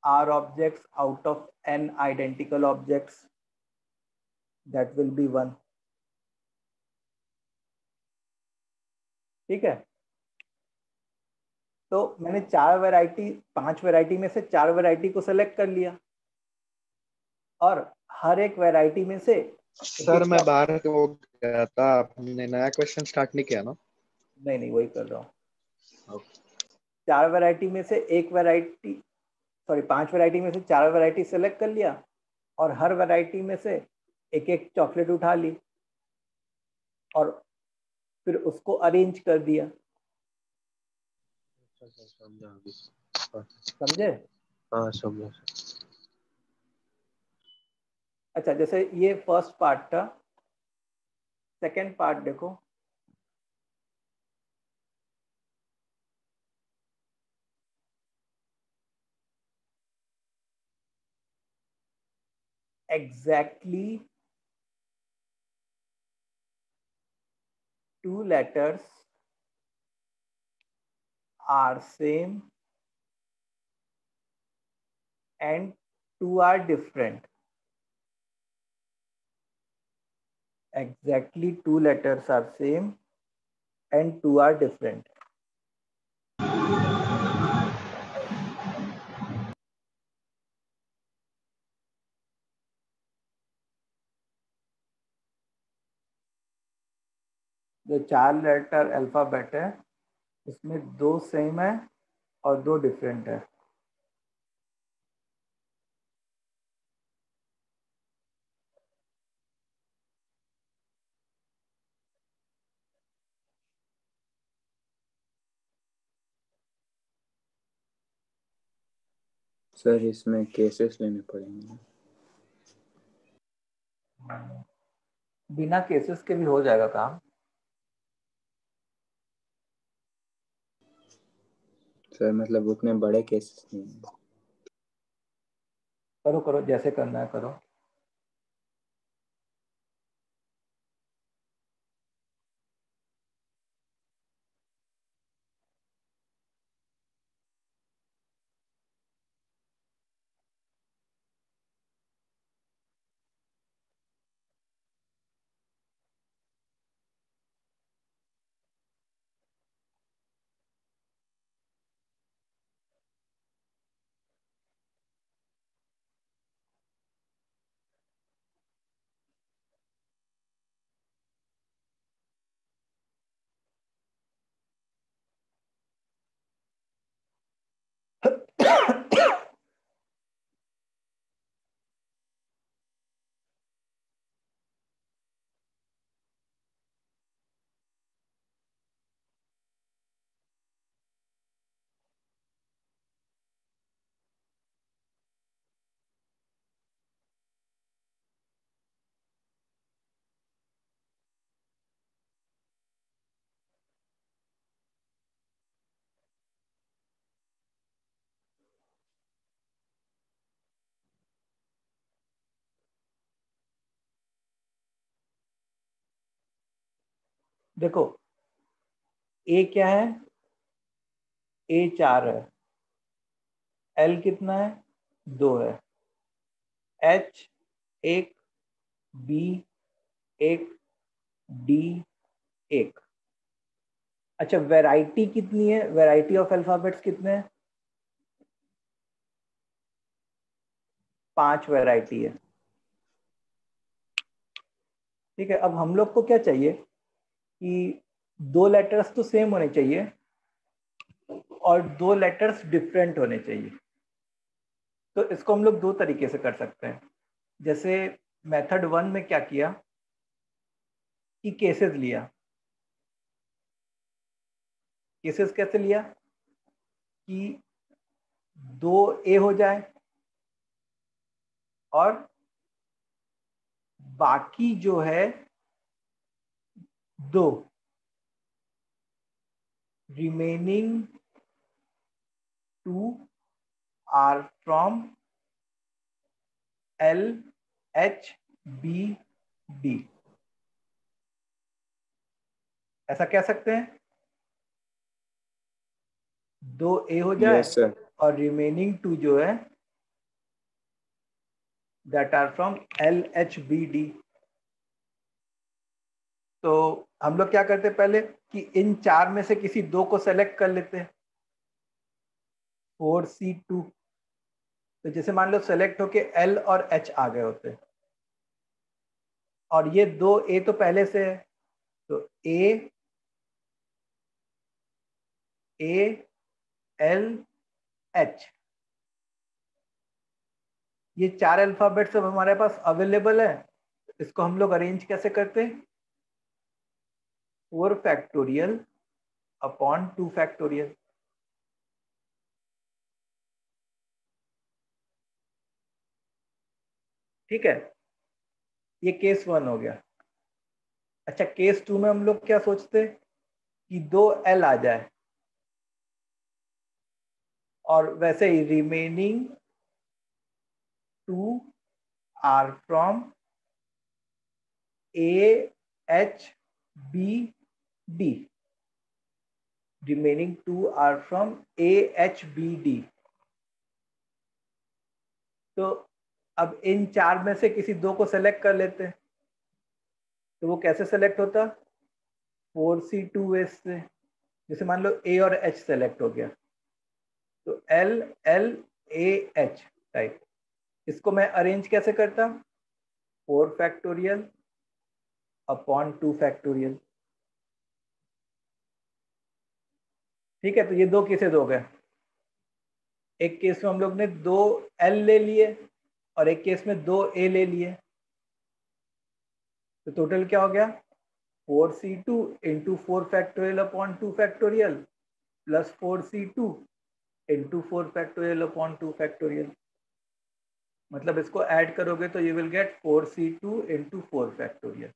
r objects out of n identical objects, that will be 1, ठीक है। तो मैंने 4 वैरायटी, 5 वैरायटी में से 4 वैरायटी को सेलेक्ट कर लिया और हर एक वैरायटी में से सर मैं बाहर हो गया था, आपने नया क्वेश्चन स्टार्ट नहीं किया ना? नहीं वही कर रहा हूँ। 4 वैरायटी में से एक वैरायटी, सॉरी 5 वैरायटी में से 4 वैरायटी सेलेक्ट कर लिया और हर वैरायटी में से एक एक चॉकलेट उठा ली और फिर उसको अरेंज कर दिया। समझा अभी। समझे? हाँ समझा। अच्छा, जैसे ये फर्स्ट पार्ट था, सेकंड पार्ट देखो। Exactly 2 letters are same and 2 are different. Exactly 2 letters are same and 2 are different. जो 4 लेटर अल्फाबेट है उसमें 2 सेम है और 2 डिफरेंट है। सर इसमें केसेस लेने पड़ेंगे। बिना केसेस के भी हो जाएगा काम। सर मतलब उतने बड़े केसेस नहीं हैं। करो करो, जैसे करना है करो। देखो ए क्या है, ए 4 है, एल कितना है 2 है, एच 1, बी 1, डी 1। अच्छा वैरायटी कितनी है, वैरायटी ऑफ अल्फाबेट्स कितने हैं? 5 वैरायटी है। ठीक है, अब हम लोग को क्या चाहिए कि 2 लेटर्स तो सेम होने चाहिए और 2 लेटर्स डिफरेंट होने चाहिए। तो इसको हम लोग 2 तरीके से कर सकते हैं। जैसे मेथड 1 में क्या किया कि केसेस लिया। केसेस कैसे लिया कि 2 ए हो जाए और बाकी जो है 2 remaining 2 are from L H B D. ऐसा कह सकते हैं, 2 ए हो जाए यस सर। और रिमेनिंग 2 जो है that are from L H B D. तो हम लोग क्या करते हैं पहले कि इन 4 में से किसी 2 को सेलेक्ट कर लेते हैं, 4C2। तो जैसे मान लो सेलेक्ट होके एल और एच आ गए होते और ये 2 ए तो पहले से है, तो ए एल एच, ये 4 अल्फाबेट सब हमारे पास अवेलेबल है। इसको हम लोग अरेंज कैसे करते हैं, 4 फैक्टोरियल अपॉन 2 फैक्टोरियल। ठीक है, ये केस 1 हो गया। अच्छा केस 2 में हम लोग क्या सोचते हैं कि 2 एल आ जाए और वैसे ही remaining 2 are from A H B D. Remaining 2 are from A H B D. तो अब इन 4 में से किसी 2 को सेलेक्ट कर लेते हैं। तो वो कैसे सेलेक्ट होता, 4C2 वेस से। जैसे मान लो ए और एच सेलेक्ट हो गया तो L L A H type. इसको मैं अरेंज कैसे करता, 4 फैक्टोरियल अपॉन 2 फैक्टोरियल। ठीक है, तो ये दो केसेस हो गए। एक केस में हम लोग ने 2 L ले लिए और एक केस में 2 A ले लिए, तो टोटल क्या हो गया 4C2 into 4 factorial upon 2 factorial plus 4C2 into 4 factorial upon 2 factorial. मतलब इसको ऐड करोगे तो you will get 4C2 into 4 factorial,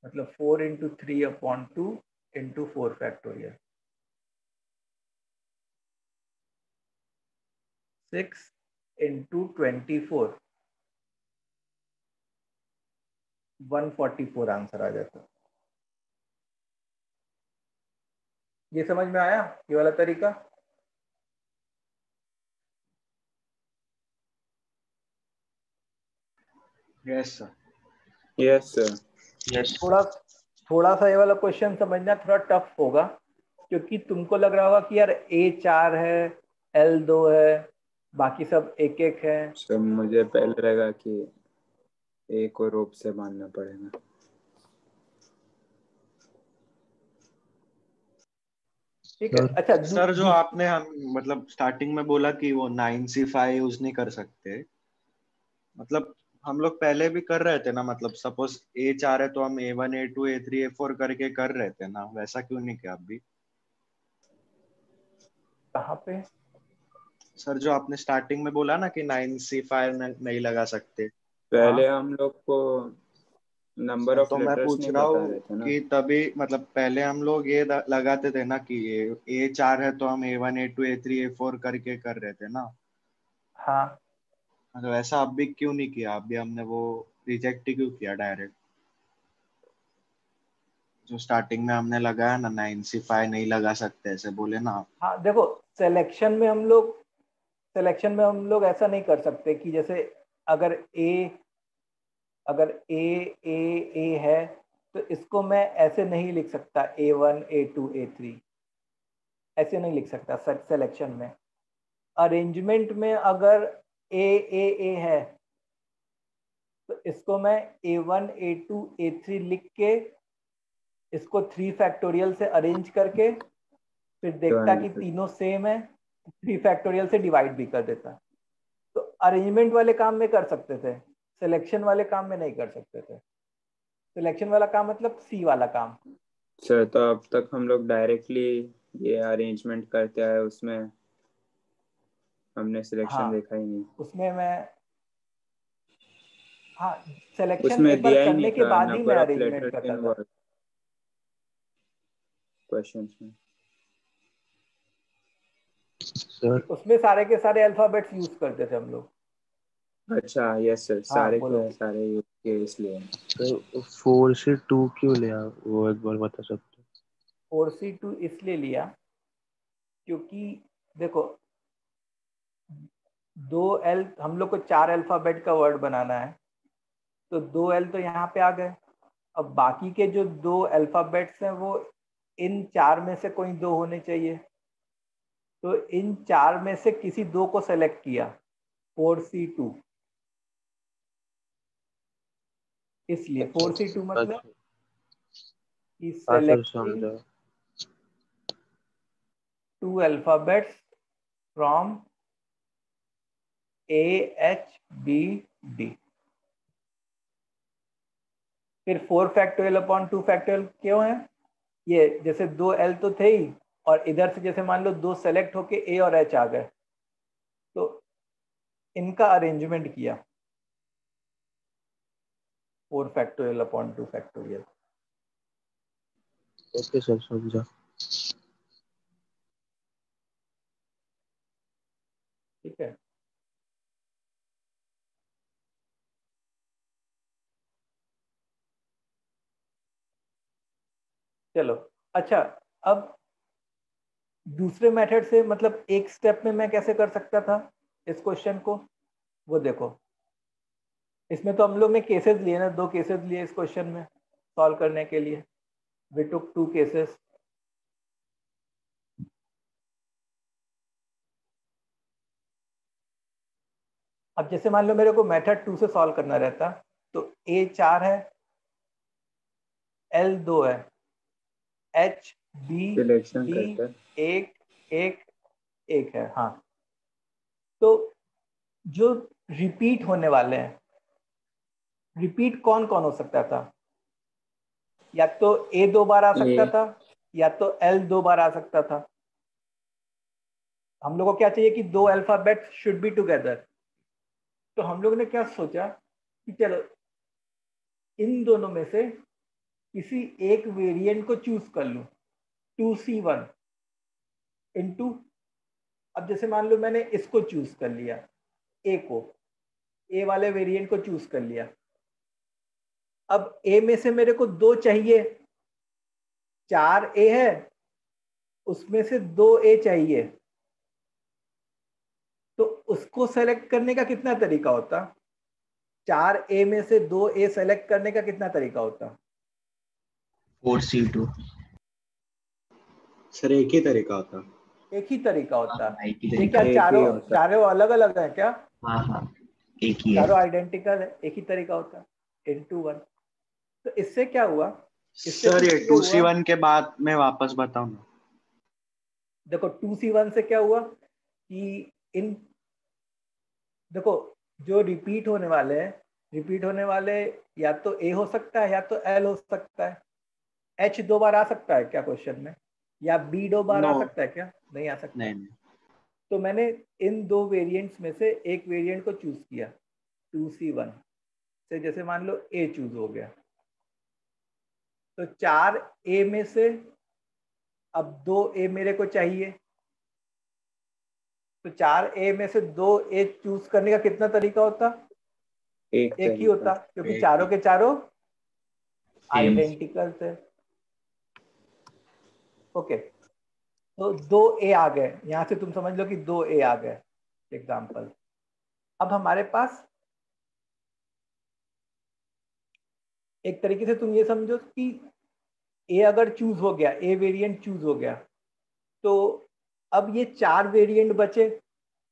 मतलब 4 into 3 upon 2 into 4 factorial, 6 into 24, 144 answer आ जाता। ये समझ में आया ये वाला तरीका? Yes sir. Yes sir. Yes थोड़ा सा ये वाला क्वेश्चन समझना थोड़ा टफ होगा, क्योंकि तुमको लग रहा होगा कि यार A 4 है, L 2 है, बाकी सब एक एक है। सर मुझे पहले लगा कि ए को रोप से बांधना पड़ेगा। ठीक है, सर अच्छा सर जो आपने हम मतलब स्टार्टिंग में बोला कि वो 9C5 यूज नहीं कर सकते, मतलब हम लोग पहले भी कर रहे थे ना, मतलब सपोज A 4 है तो हम A1 A2 A3 A4 करके कर रहे थे ना, वैसा क्यों नहीं किया अभी? कहाँ पे? सर जो आपने स्टार्टिंग में बोला ना कि 9C5 नहीं लगा सकते, पहले हम लोग को नंबर सर ऑफ तो मैं लेटर्स पूछ नहीं रहा बता हूँ रहे थे ना। कि तभी मतलब पहले हम लोग ये लगाते थे ना कि ये A4 है तो हम A1 A2 A3 A4 करके कर रहे थे ना, हाँ, मतलब ऐसा अब भी क्यों नहीं किया? अभी हमने वो रिजेक्ट ही क्यों किया डायरेक्ट? जो स्टार्टिंग में हमने लगाया ना 9C5 नहीं लगा सकते ऐसे बोले ना आप। हाँ देखो, सिलेक्शन में हम लोग ऐसा नहीं कर सकते कि जैसे अगर अगर ए है तो इसको मैं ऐसे नहीं लिख सकता A1 A2 A3, ऐसे नहीं लिख सकता सिलेक्शन में। अरेंजमेंट में अगर ए है तो इसको मैं A1 A2 A3 लिख के इसको 3 फैक्टोरियल से अरेंज करके फिर देखता कि तीनों सेम है, 3 फैक्टोरियल से डिवाइड भी कर देता। तो अरेंजमेंट वाले काम में कर सकते थे, सिलेक्शन वाले काम में नहीं कर सकते थे। सिलेक्शन वाला काम मतलब सी वाला काम। सर तो अब तक हम लोग डायरेक्टली ये अरेंजमेंट करते आए, उसमें हमने सिलेक्शन हाँ, देखा ही नहीं। उसमें मैं हाँ सिलेक्शन उसमें एक बार दिया ही करने नहीं के था बाद ही मैं नंबर ऑफ अरेंजमेंट लेटर्स करता इन था। वर्ड क्वेश्चंस सर उसमें सारे के सारे अल्फाबेट्स यूज करते थे हम लोग। में। अच्छा यस सर, हाँ सारे बोलो। के सारे ये इसलिए। सर 4 से 2 क्यों लिया, वो एक बार बता सकते हैं? 4C2 इसलिए लिया क्योंकि देखो 2L हम लोग को 4 अल्फाबेट का वर्ड बनाना है, तो 2L तो यहाँ पे आ गए। अब बाकी के जो 2 अल्फाबेट्स हैं वो इन 4 में से कोई 2 होने चाहिए, तो इन 4 में से किसी 2 को सेलेक्ट किया 4C2, इसलिए 4C2 मतलब अच्छा, कि हाँ सर सेलेक्टिंग समझा। 2 अल्फाबेट्स फ्रॉम AHBD। फिर 4 फैक्टोरियल अपॉन 2 फैक्टोरियल क्यों है? ये जैसे 2L तो थे ही, और इधर से जैसे मान लो 2 सेलेक्ट होके A और H आ गए, तो इनका अरेंजमेंट किया 4 factorial upon 2 factorial. Okay sir समझा। ठीक है, चलो। अच्छा, अब दूसरे मेथड से मतलब एक स्टेप में मैं कैसे कर सकता था इस क्वेश्चन को, वो देखो। इसमें तो हम लोग ने केसेस लिए ना, 2 केसेस लिए इस क्वेश्चन में सॉल्व करने के लिए। We took 2 cases. अब जैसे मान लो मेरे को मेथड 2 से सॉल्व करना रहता, तो A 4 है, L 2 है, H बी सिलेक्शन डी करता है। एक एक एक है। हाँ, तो जो रिपीट होने वाले हैं, रिपीट कौन कौन हो सकता था? या तो ए 2 बार आ सकता ए था, या तो एल 2 बार आ सकता था। हम लोग को क्या चाहिए कि दो अल्फाबेट शुड बी टुगेदर। तो हम लोग ने क्या सोचा कि चलो इन दोनों में से किसी एक वेरिएंट को चूज कर लूं, 2C1 इंटू, अब जैसे मान लो मैंने इसको चूज कर लिया, ए को, ए वाले वेरिएंट को चूज कर लिया। अब ए में से मेरे को दो चाहिए, 4A है, उसमें से 2A चाहिए, तो उसको सेलेक्ट करने का कितना तरीका होता? 4A में से 2A सेलेक्ट करने का कितना तरीका होता? 4C2। सर एक ही तरीका होता। एक ही तरीका होता। हाँ, एक ही ये तरीका। क्या एक ही चारों होता। चारों अलग अलग है क्या? हाँ हाँ, एक ही है। चारों आइडेंटिकल है, एक ही तरीका होता, इनटू 1। तो इससे क्या हुआ? इससे सर कुछ ये ये टू सी हुआ, वन के बाद मैं वापस बताऊं ना। देखो 2C1 से क्या हुआ कि इन, देखो जो रिपीट होने वाले हैं, रिपीट होने वाले या तो ए हो सकता है या तो एल हो सकता है। एच 2 बार आ सकता है क्या क्वेश्चन में? या बी 2 बार नो, आ सकता है क्या? नहीं आ सकता। नहीं नहीं। तो मैंने इन दो वेरिएंट्स में से एक वेरिएंट को चूज किया, 2C1 से। जैसे मान लो ए चूज हो गया, तो 4A में से अब 2A मेरे को चाहिए, तो 4A में से 2A चूज करने का कितना तरीका होता? एक एक ही तरीका। होता, क्योंकि एक चारों ही। के चारों सेम। आइडेंटिकल थे। ओके, तो 2A आ गए, यहां से तुम समझ लो कि 2A आ गए एग्जाम्पल। अब हमारे पास एक तरीके से तुम ये समझो कि ए अगर चूज हो गया, ए वेरिएंट चूज हो गया, तो अब ये 4 वेरिएंट बचे,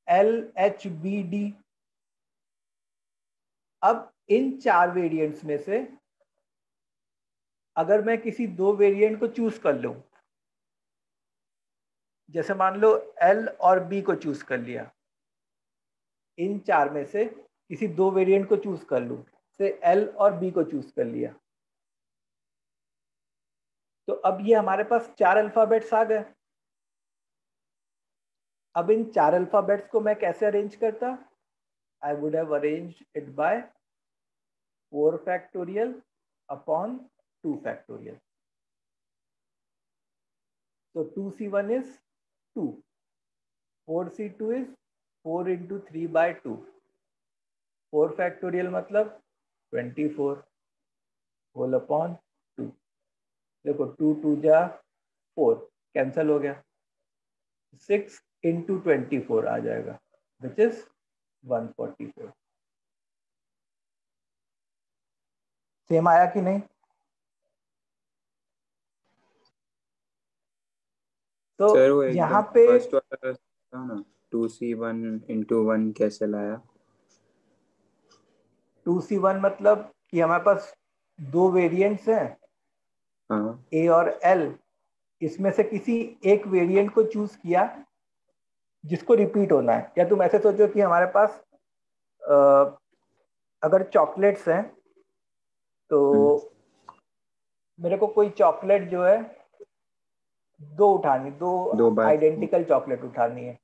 एल एच बी डी। अब इन 4 वेरिएंट्स में से अगर मैं किसी दो वेरिएंट को चूज कर लूं, जैसे मान लो एल और बी को चूज कर लिया, इन 4 में से किसी दो वेरिएंट को चूज कर लूं, से एल और बी को चूज कर लिया, तो अब ये हमारे पास 4 अल्फाबेट्स आ गए। अब इन 4 अल्फाबेट्स को मैं कैसे अरेंज करता? I would have arranged it by 4 factorial upon 2 factorial. So 2C1 is 2, 4C2 is 4 into 3 by 2, 4 factorial मतलब 24 whole upon 2। देखो 2 2 जा 4, कैंसल हो गया, 6 into 24 आ जाएगा, which is 144। सेम आया कि नहीं? तो सर वो यहाँ एकदम पे फर्स्ट वाला था ना, 2C1 into 1 कैसे लाया? 2C1 मतलब कि हमारे पास दो वेरिएंट्स हैं, हाँ ए और एल। इसमें से किसी एक वेरिएंट को चूज किया जिसको रिपीट होना है। या तुम ऐसे सोचो कि हमारे पास अगर चॉकलेट्स हैं, तो मेरे को कोई चॉकलेट जो है दो उठानी, दो 2 बार। आइडेंटिकल चॉकलेट उठानी है,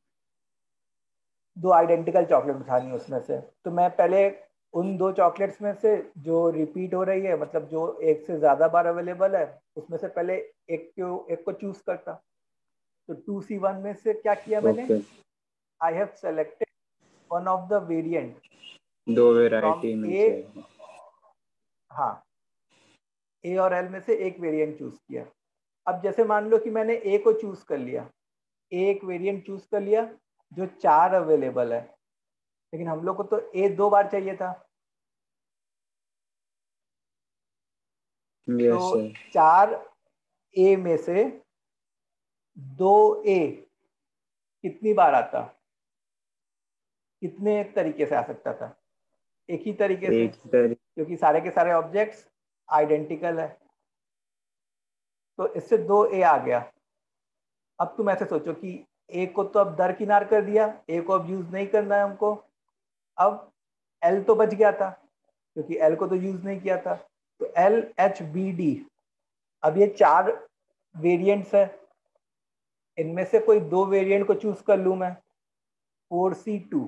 दो आइडेंटिकल चॉकलेट उठानी है उसमें से। तो मैं पहले उन दो चॉकलेट्स में से जो रिपीट हो रही है, मतलब जो एक से ज्यादा बार अवेलेबल है, उसमें से पहले एक को चूज करता। तो 2C1 में से क्या किया मैंने? Okay, I have selected one of the variant 2 from variety में ए। से। हाँ, ए और एल में से एक वेरिएंट चूज किया। अब जैसे मान लो कि मैंने ए को चूज कर लिया, ए एक वेरिएंट चूज कर लिया जो 4 अवेलेबल है, लेकिन हम लोग को तो ए 2 बार चाहिए था। यस तो सर। 4A में से 2A कितनी बार आता? कितने तरीके से आ सकता था? एक ही तरीके से, एक ही तरीके। क्योंकि सारे के सारे ऑब्जेक्ट्स आइडेंटिकल है। तो इससे 2a आ गया। अब तुम ऐसे सोचो कि a को तो अब दरकिनार कर दिया, a को अब यूज नहीं करना है हमको। अब l तो बच गया था क्योंकि l को तो यूज नहीं किया था। तो LHBD, अब ये 4 वेरिएंट्स है, इनमें से कोई 2 वेरिएंट को चूज कर लूं मैं, 4C2।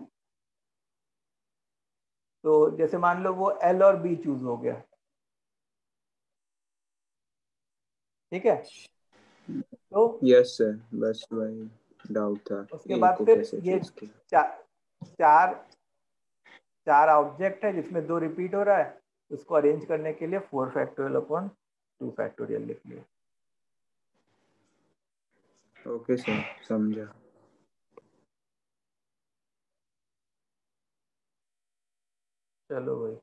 तो जैसे मान लो वो L और B चूज हो गया, ठीक है। तो यस सर, बस वही डाउट था, उसके ए बाद को फिर कैसे ये चूज किया। चार ऑब्जेक्ट है जिसमें 2 रिपीट हो रहा है, उसको अरेंज करने के लिए 4 फैक्टोरियल अपॉन 2 फैक्टोरियल लिख लिया। ओके सर, समझा। चलो भाई,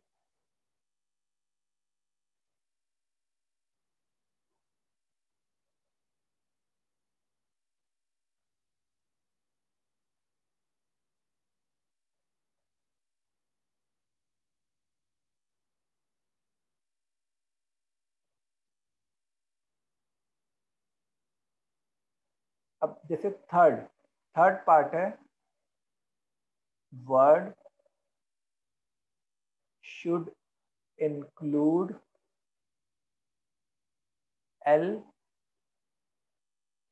अब जैसे थर्ड पार्ट है, word should include L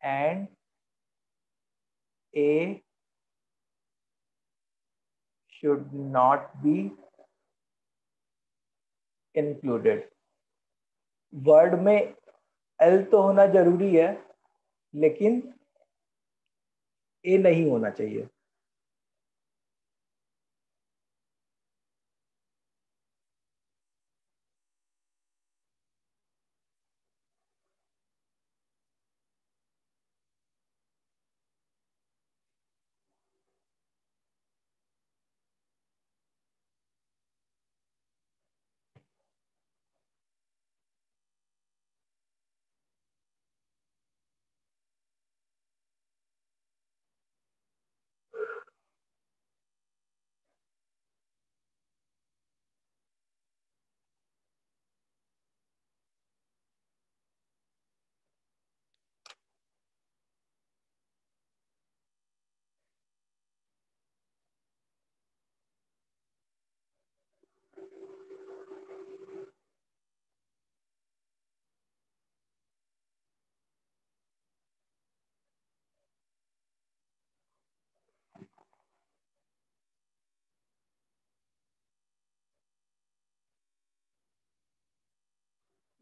and A should not be included। Word में L तो होना जरूरी है, लेकिन A नहीं होना चाहिए।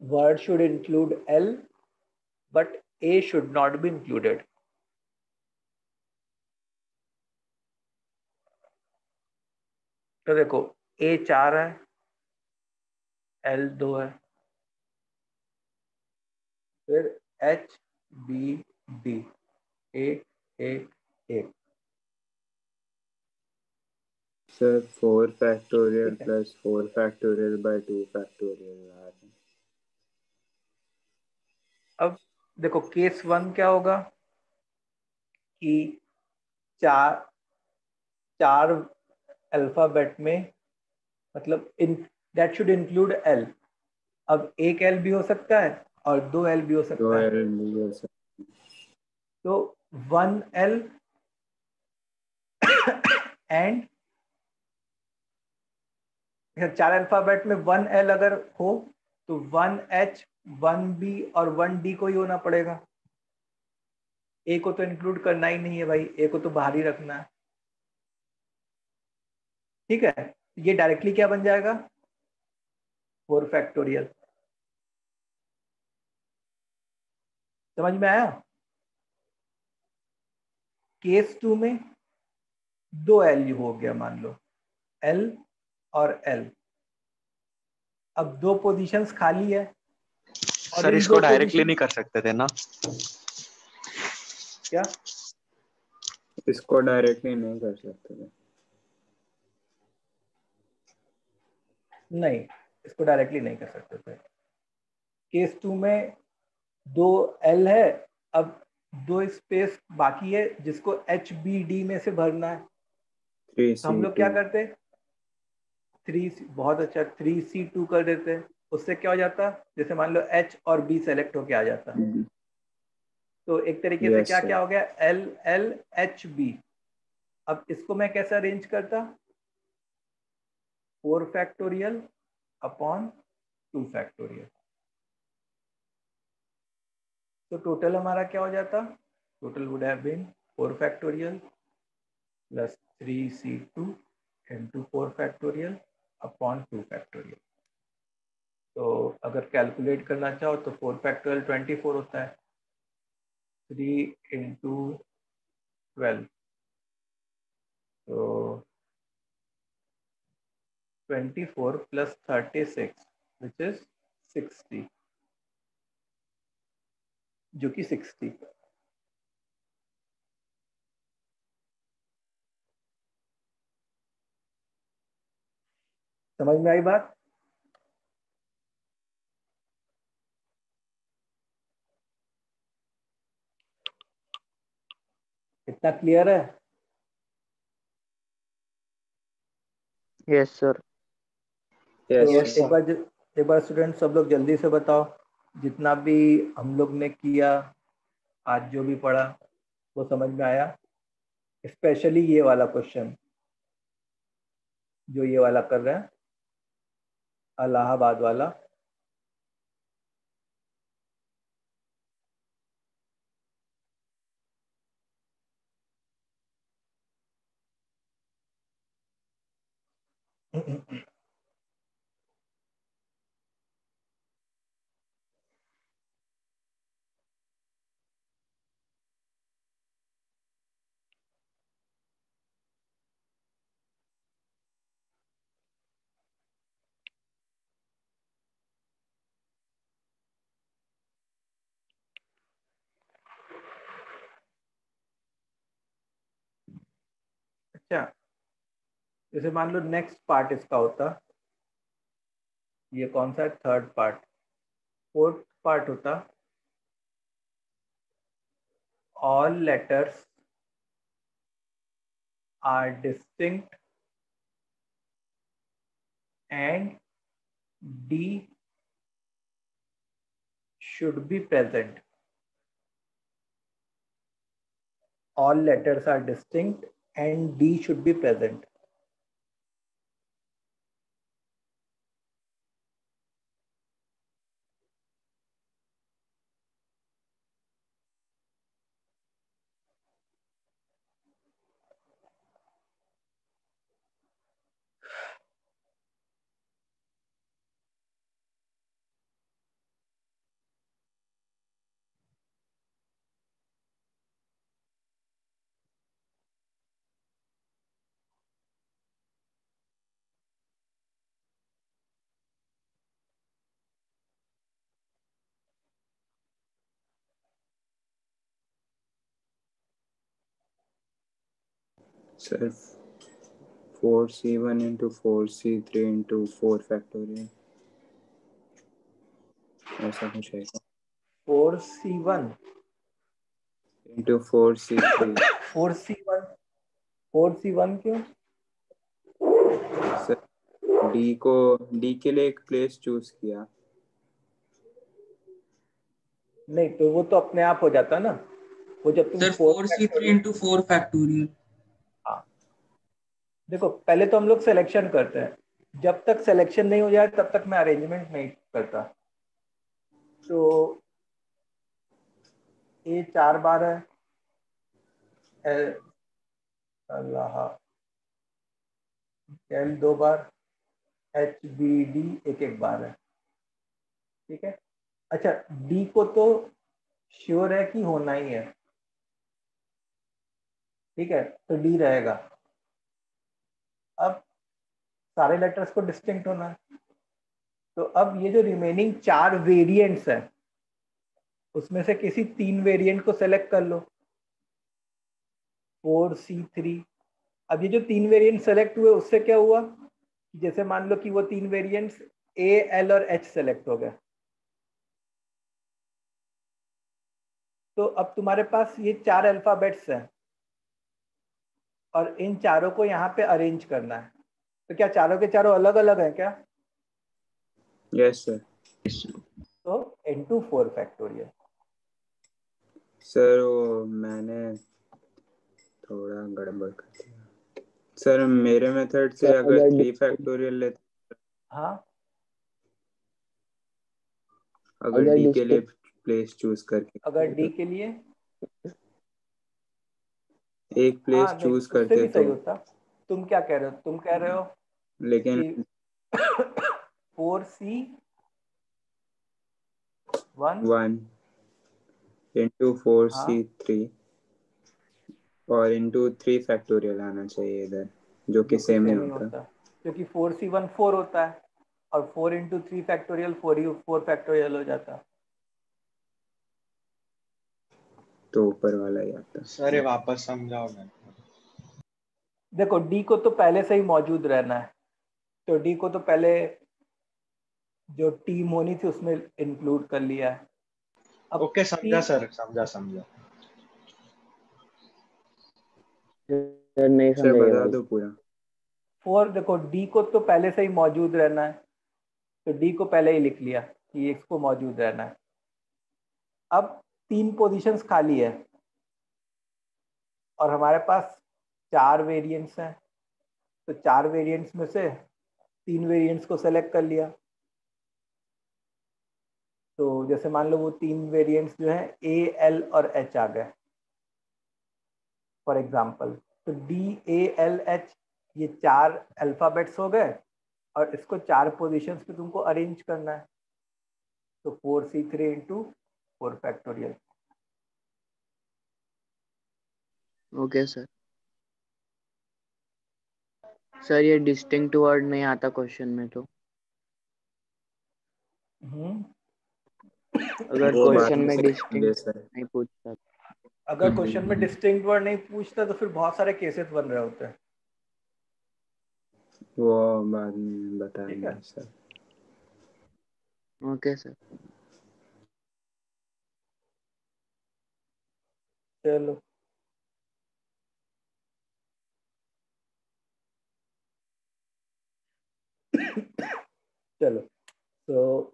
Word should include L, but A should not be included। तो देखो, A 4 है, L 2 है, फिर HBD 8 8 8। सर 4 फैक्टोरियल ठीक है, प्लस 4 फैक्टोरियल बाय 2 फैक्टोरियल आ रहा है। अब देखो केस 1 क्या होगा कि चार अल्फाबेट में, मतलब in that should include L। अब एक L भी हो सकता है और 2 L भी हो 2 सकता है। एरर नहीं है सर। तो 1 L एंड 4 अल्फाबेट में 1 L अगर हो तो 1 H 1 B और 1 D को ही होना पड़ेगा। ए को तो इंक्लूड करना ही नहीं है भाई, ए को तो बाहर ही रखना है। ठीक है, ये डायरेक्टली क्या बन जाएगा, 4 फैक्टोरियल। समझ में आया। केस 2 में 2 L हो गया, मान लो L और L। अब 2 पोजीशंस खाली है और सर इन इसको 2 डायरेक्टली पोजीशन नहीं कर सकते थे ना? क्या, इसको डायरेक्टली नहीं कर सकते थे। नहीं, इसको डायरेक्टली नहीं कर सकते थे। केस 2 में 2 L है, अब 2 स्पेस बाकी है जिसको HBD में से भरना है। तो हम लोग क्या 3C2। करते, 3, बहुत अच्छा, 3C2 कर देते। उससे क्या हो जाता, जैसे मान लो H और B सेलेक्ट होके आ जाता, तो एक तरीके से यस क्या क्या सर। हो गया, L L H B। अब इसको मैं कैसे अरेंज करता, 4 फैक्टोरियल अपॉन 2 फैक्टोरियल। तो टोटल हमारा क्या हो जाता, total would have been 4 factorial plus 3C2 into 4 factorial upon 2 factorial. तो अगर कैलकुलेट करना चाहो तो 4 फैक्टोरियल 24 होता है, 3 into 12, तो 24 plus 36 which is 60, जो कि 60। समझ में आई बात? इतना क्लियर है? Yes, sir. यस तो सर। एक बार स्टूडेंट सब लोग जल्दी से बताओ, जितना भी हम लोग ने किया आज, जो भी पढ़ा वो समझ में आया? स्पेशली ये वाला क्वेश्चन जो ये वाला कर रहे हैं, इलाहाबाद वाला। अच्छा, जैसे मान लो नेक्स्ट पार्ट इसका होता, ये कौन सा है, थर्ड पार्ट। फोर्थ पार्ट होता, all letters are distinct and D should be present. All letters are distinct and D should be present. Sir 4C1 into 4C3 into 4 factorial, ऐसा कुछ है 4C1 into 4C3। 4C1 4C1 क्यों? Sir D के लिए एक place choose किया। नहीं तो वो तो अपने आप हो जाता ना, वो जब तुम sir 4 4C3 factorial. into 4 factorial. हाँ, देखो पहले तो हम लोग सिलेक्शन करते हैं, जब तक सिलेक्शन नहीं हो जाए तब तक मैं अरेंजमेंट नहीं करता। तो ए 4 बार है, अल्लाह एल 2 बार, HBD एक एक बार है, ठीक है। अच्छा, डी को तो श्योर है कि होना ही है, ठीक है, तो डी रहेगा। अब सारे लेटर्स को डिस्टिंक्ट होना है, तो अब ये जो रिमेनिंग 4 वेरिएंट्स हैं उसमें से किसी 3 वेरिएंट को सेलेक्ट कर लो, 4C3। अब ये जो 3 वेरिएंट सेलेक्ट हुए उससे क्या हुआ, जैसे मान लो कि वो 3 वेरिएंट्स A, L और H सेलेक्ट हो गए, तो अब तुम्हारे पास ये 4 अल्फाबेट्स हैं और इन चारों को यहाँ पे अरेंज करना है। तो क्या चारों के चारों अलग अलग हैं क्या? Yes sir. तो into 4 फैक्टोरियल। सर वो मैंने थोड़ा गड़बड़ कर दिया सर। मेरे मेथड से सर, अगर अगर 3 फैक्टोरियल लेते, हाँ, अगर अगर डी के लिए डिस्टिंक्ट प्लेस चूज करके, अगर डी के लिए एक प्लेस हाँ नहीं, चूज उससे करते भी सही तो, होता। तुम क्या कह रहे हो? तुम कह रहे हो लेकिन कि 4C1 1 इंटू 4C3 और इंटू 3 फैक्टोरियल आना चाहिए इधर, जो कि सेम ही होता। क्योंकि 4C1 4 होता है और 4 इंटू 3 फैक्टोरियल 4 फैक्टोरियल हो जाता। तो ऊपर वाला ही आता। सर ये वापस समझाओ ना। देखो डी को तो पहले से ही मौजूद रहना है, तो डी को तो पहले जो टीम होनी थी उसमें इंक्लूड कर लिया है। अब ओके समझा सर, समझा। सर नहीं सर समझेगा बता भाई। दो पूरा। 4 देखो डी को तो पहले से ही मौजूद रहना है, तो डी को पहले ही लिख लिया कि इसको मौजूद रहना है। अब 3 पोजीशंस खाली है और हमारे पास 4 वेरिएंट्स हैं, तो 4 वेरिएंट्स में से 3 वेरिएंट्स को सेलेक्ट कर लिया। तो जैसे मान लो वो 3 वेरिएंट्स जो हैं ए, एल और एच आ गए फॉर एग्जांपल। तो डी, ए, एल, एच ये 4 अल्फ़ाबेट्स हो गए और इसको 4 पोजीशंस पे तुमको अरेंज करना है। तो 4C3 into 4 factorial. Okay sir. Sir ये डिस्टिंक्ट वर्ड नहीं आता क्वेश्चन में तो? अगर वो बाद क्वेश्चन में में सीखेंगे डिस्टिंक्ट सर। नहीं पूछता? अगर क्वेश्चन में डिस्टिंक्ट वर्ड नहीं पूछता तो फिर बहुत सारे केसेस बन रहे होते हैं। वो बाद में ठीक बताएंगे है, सर। Okay sir. चलो चलो तो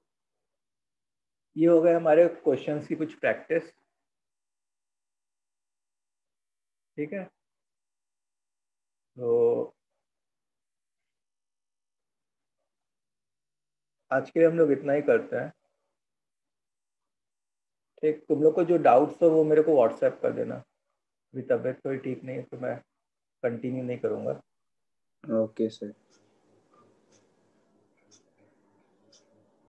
ये हो गए हमारे क्वेश्चंस की कुछ प्रैक्टिस। ठीक है, तो आज के लिए हम लोग इतना ही करते हैं। ठीक, तुम लोग को जो डाउट्स हो वो मेरे को व्हाट्सएप कर देना। अभी तबीयत थोड़ी ठीक नहीं है तो मैं कंटिन्यू नहीं करूँगा। Okay sir.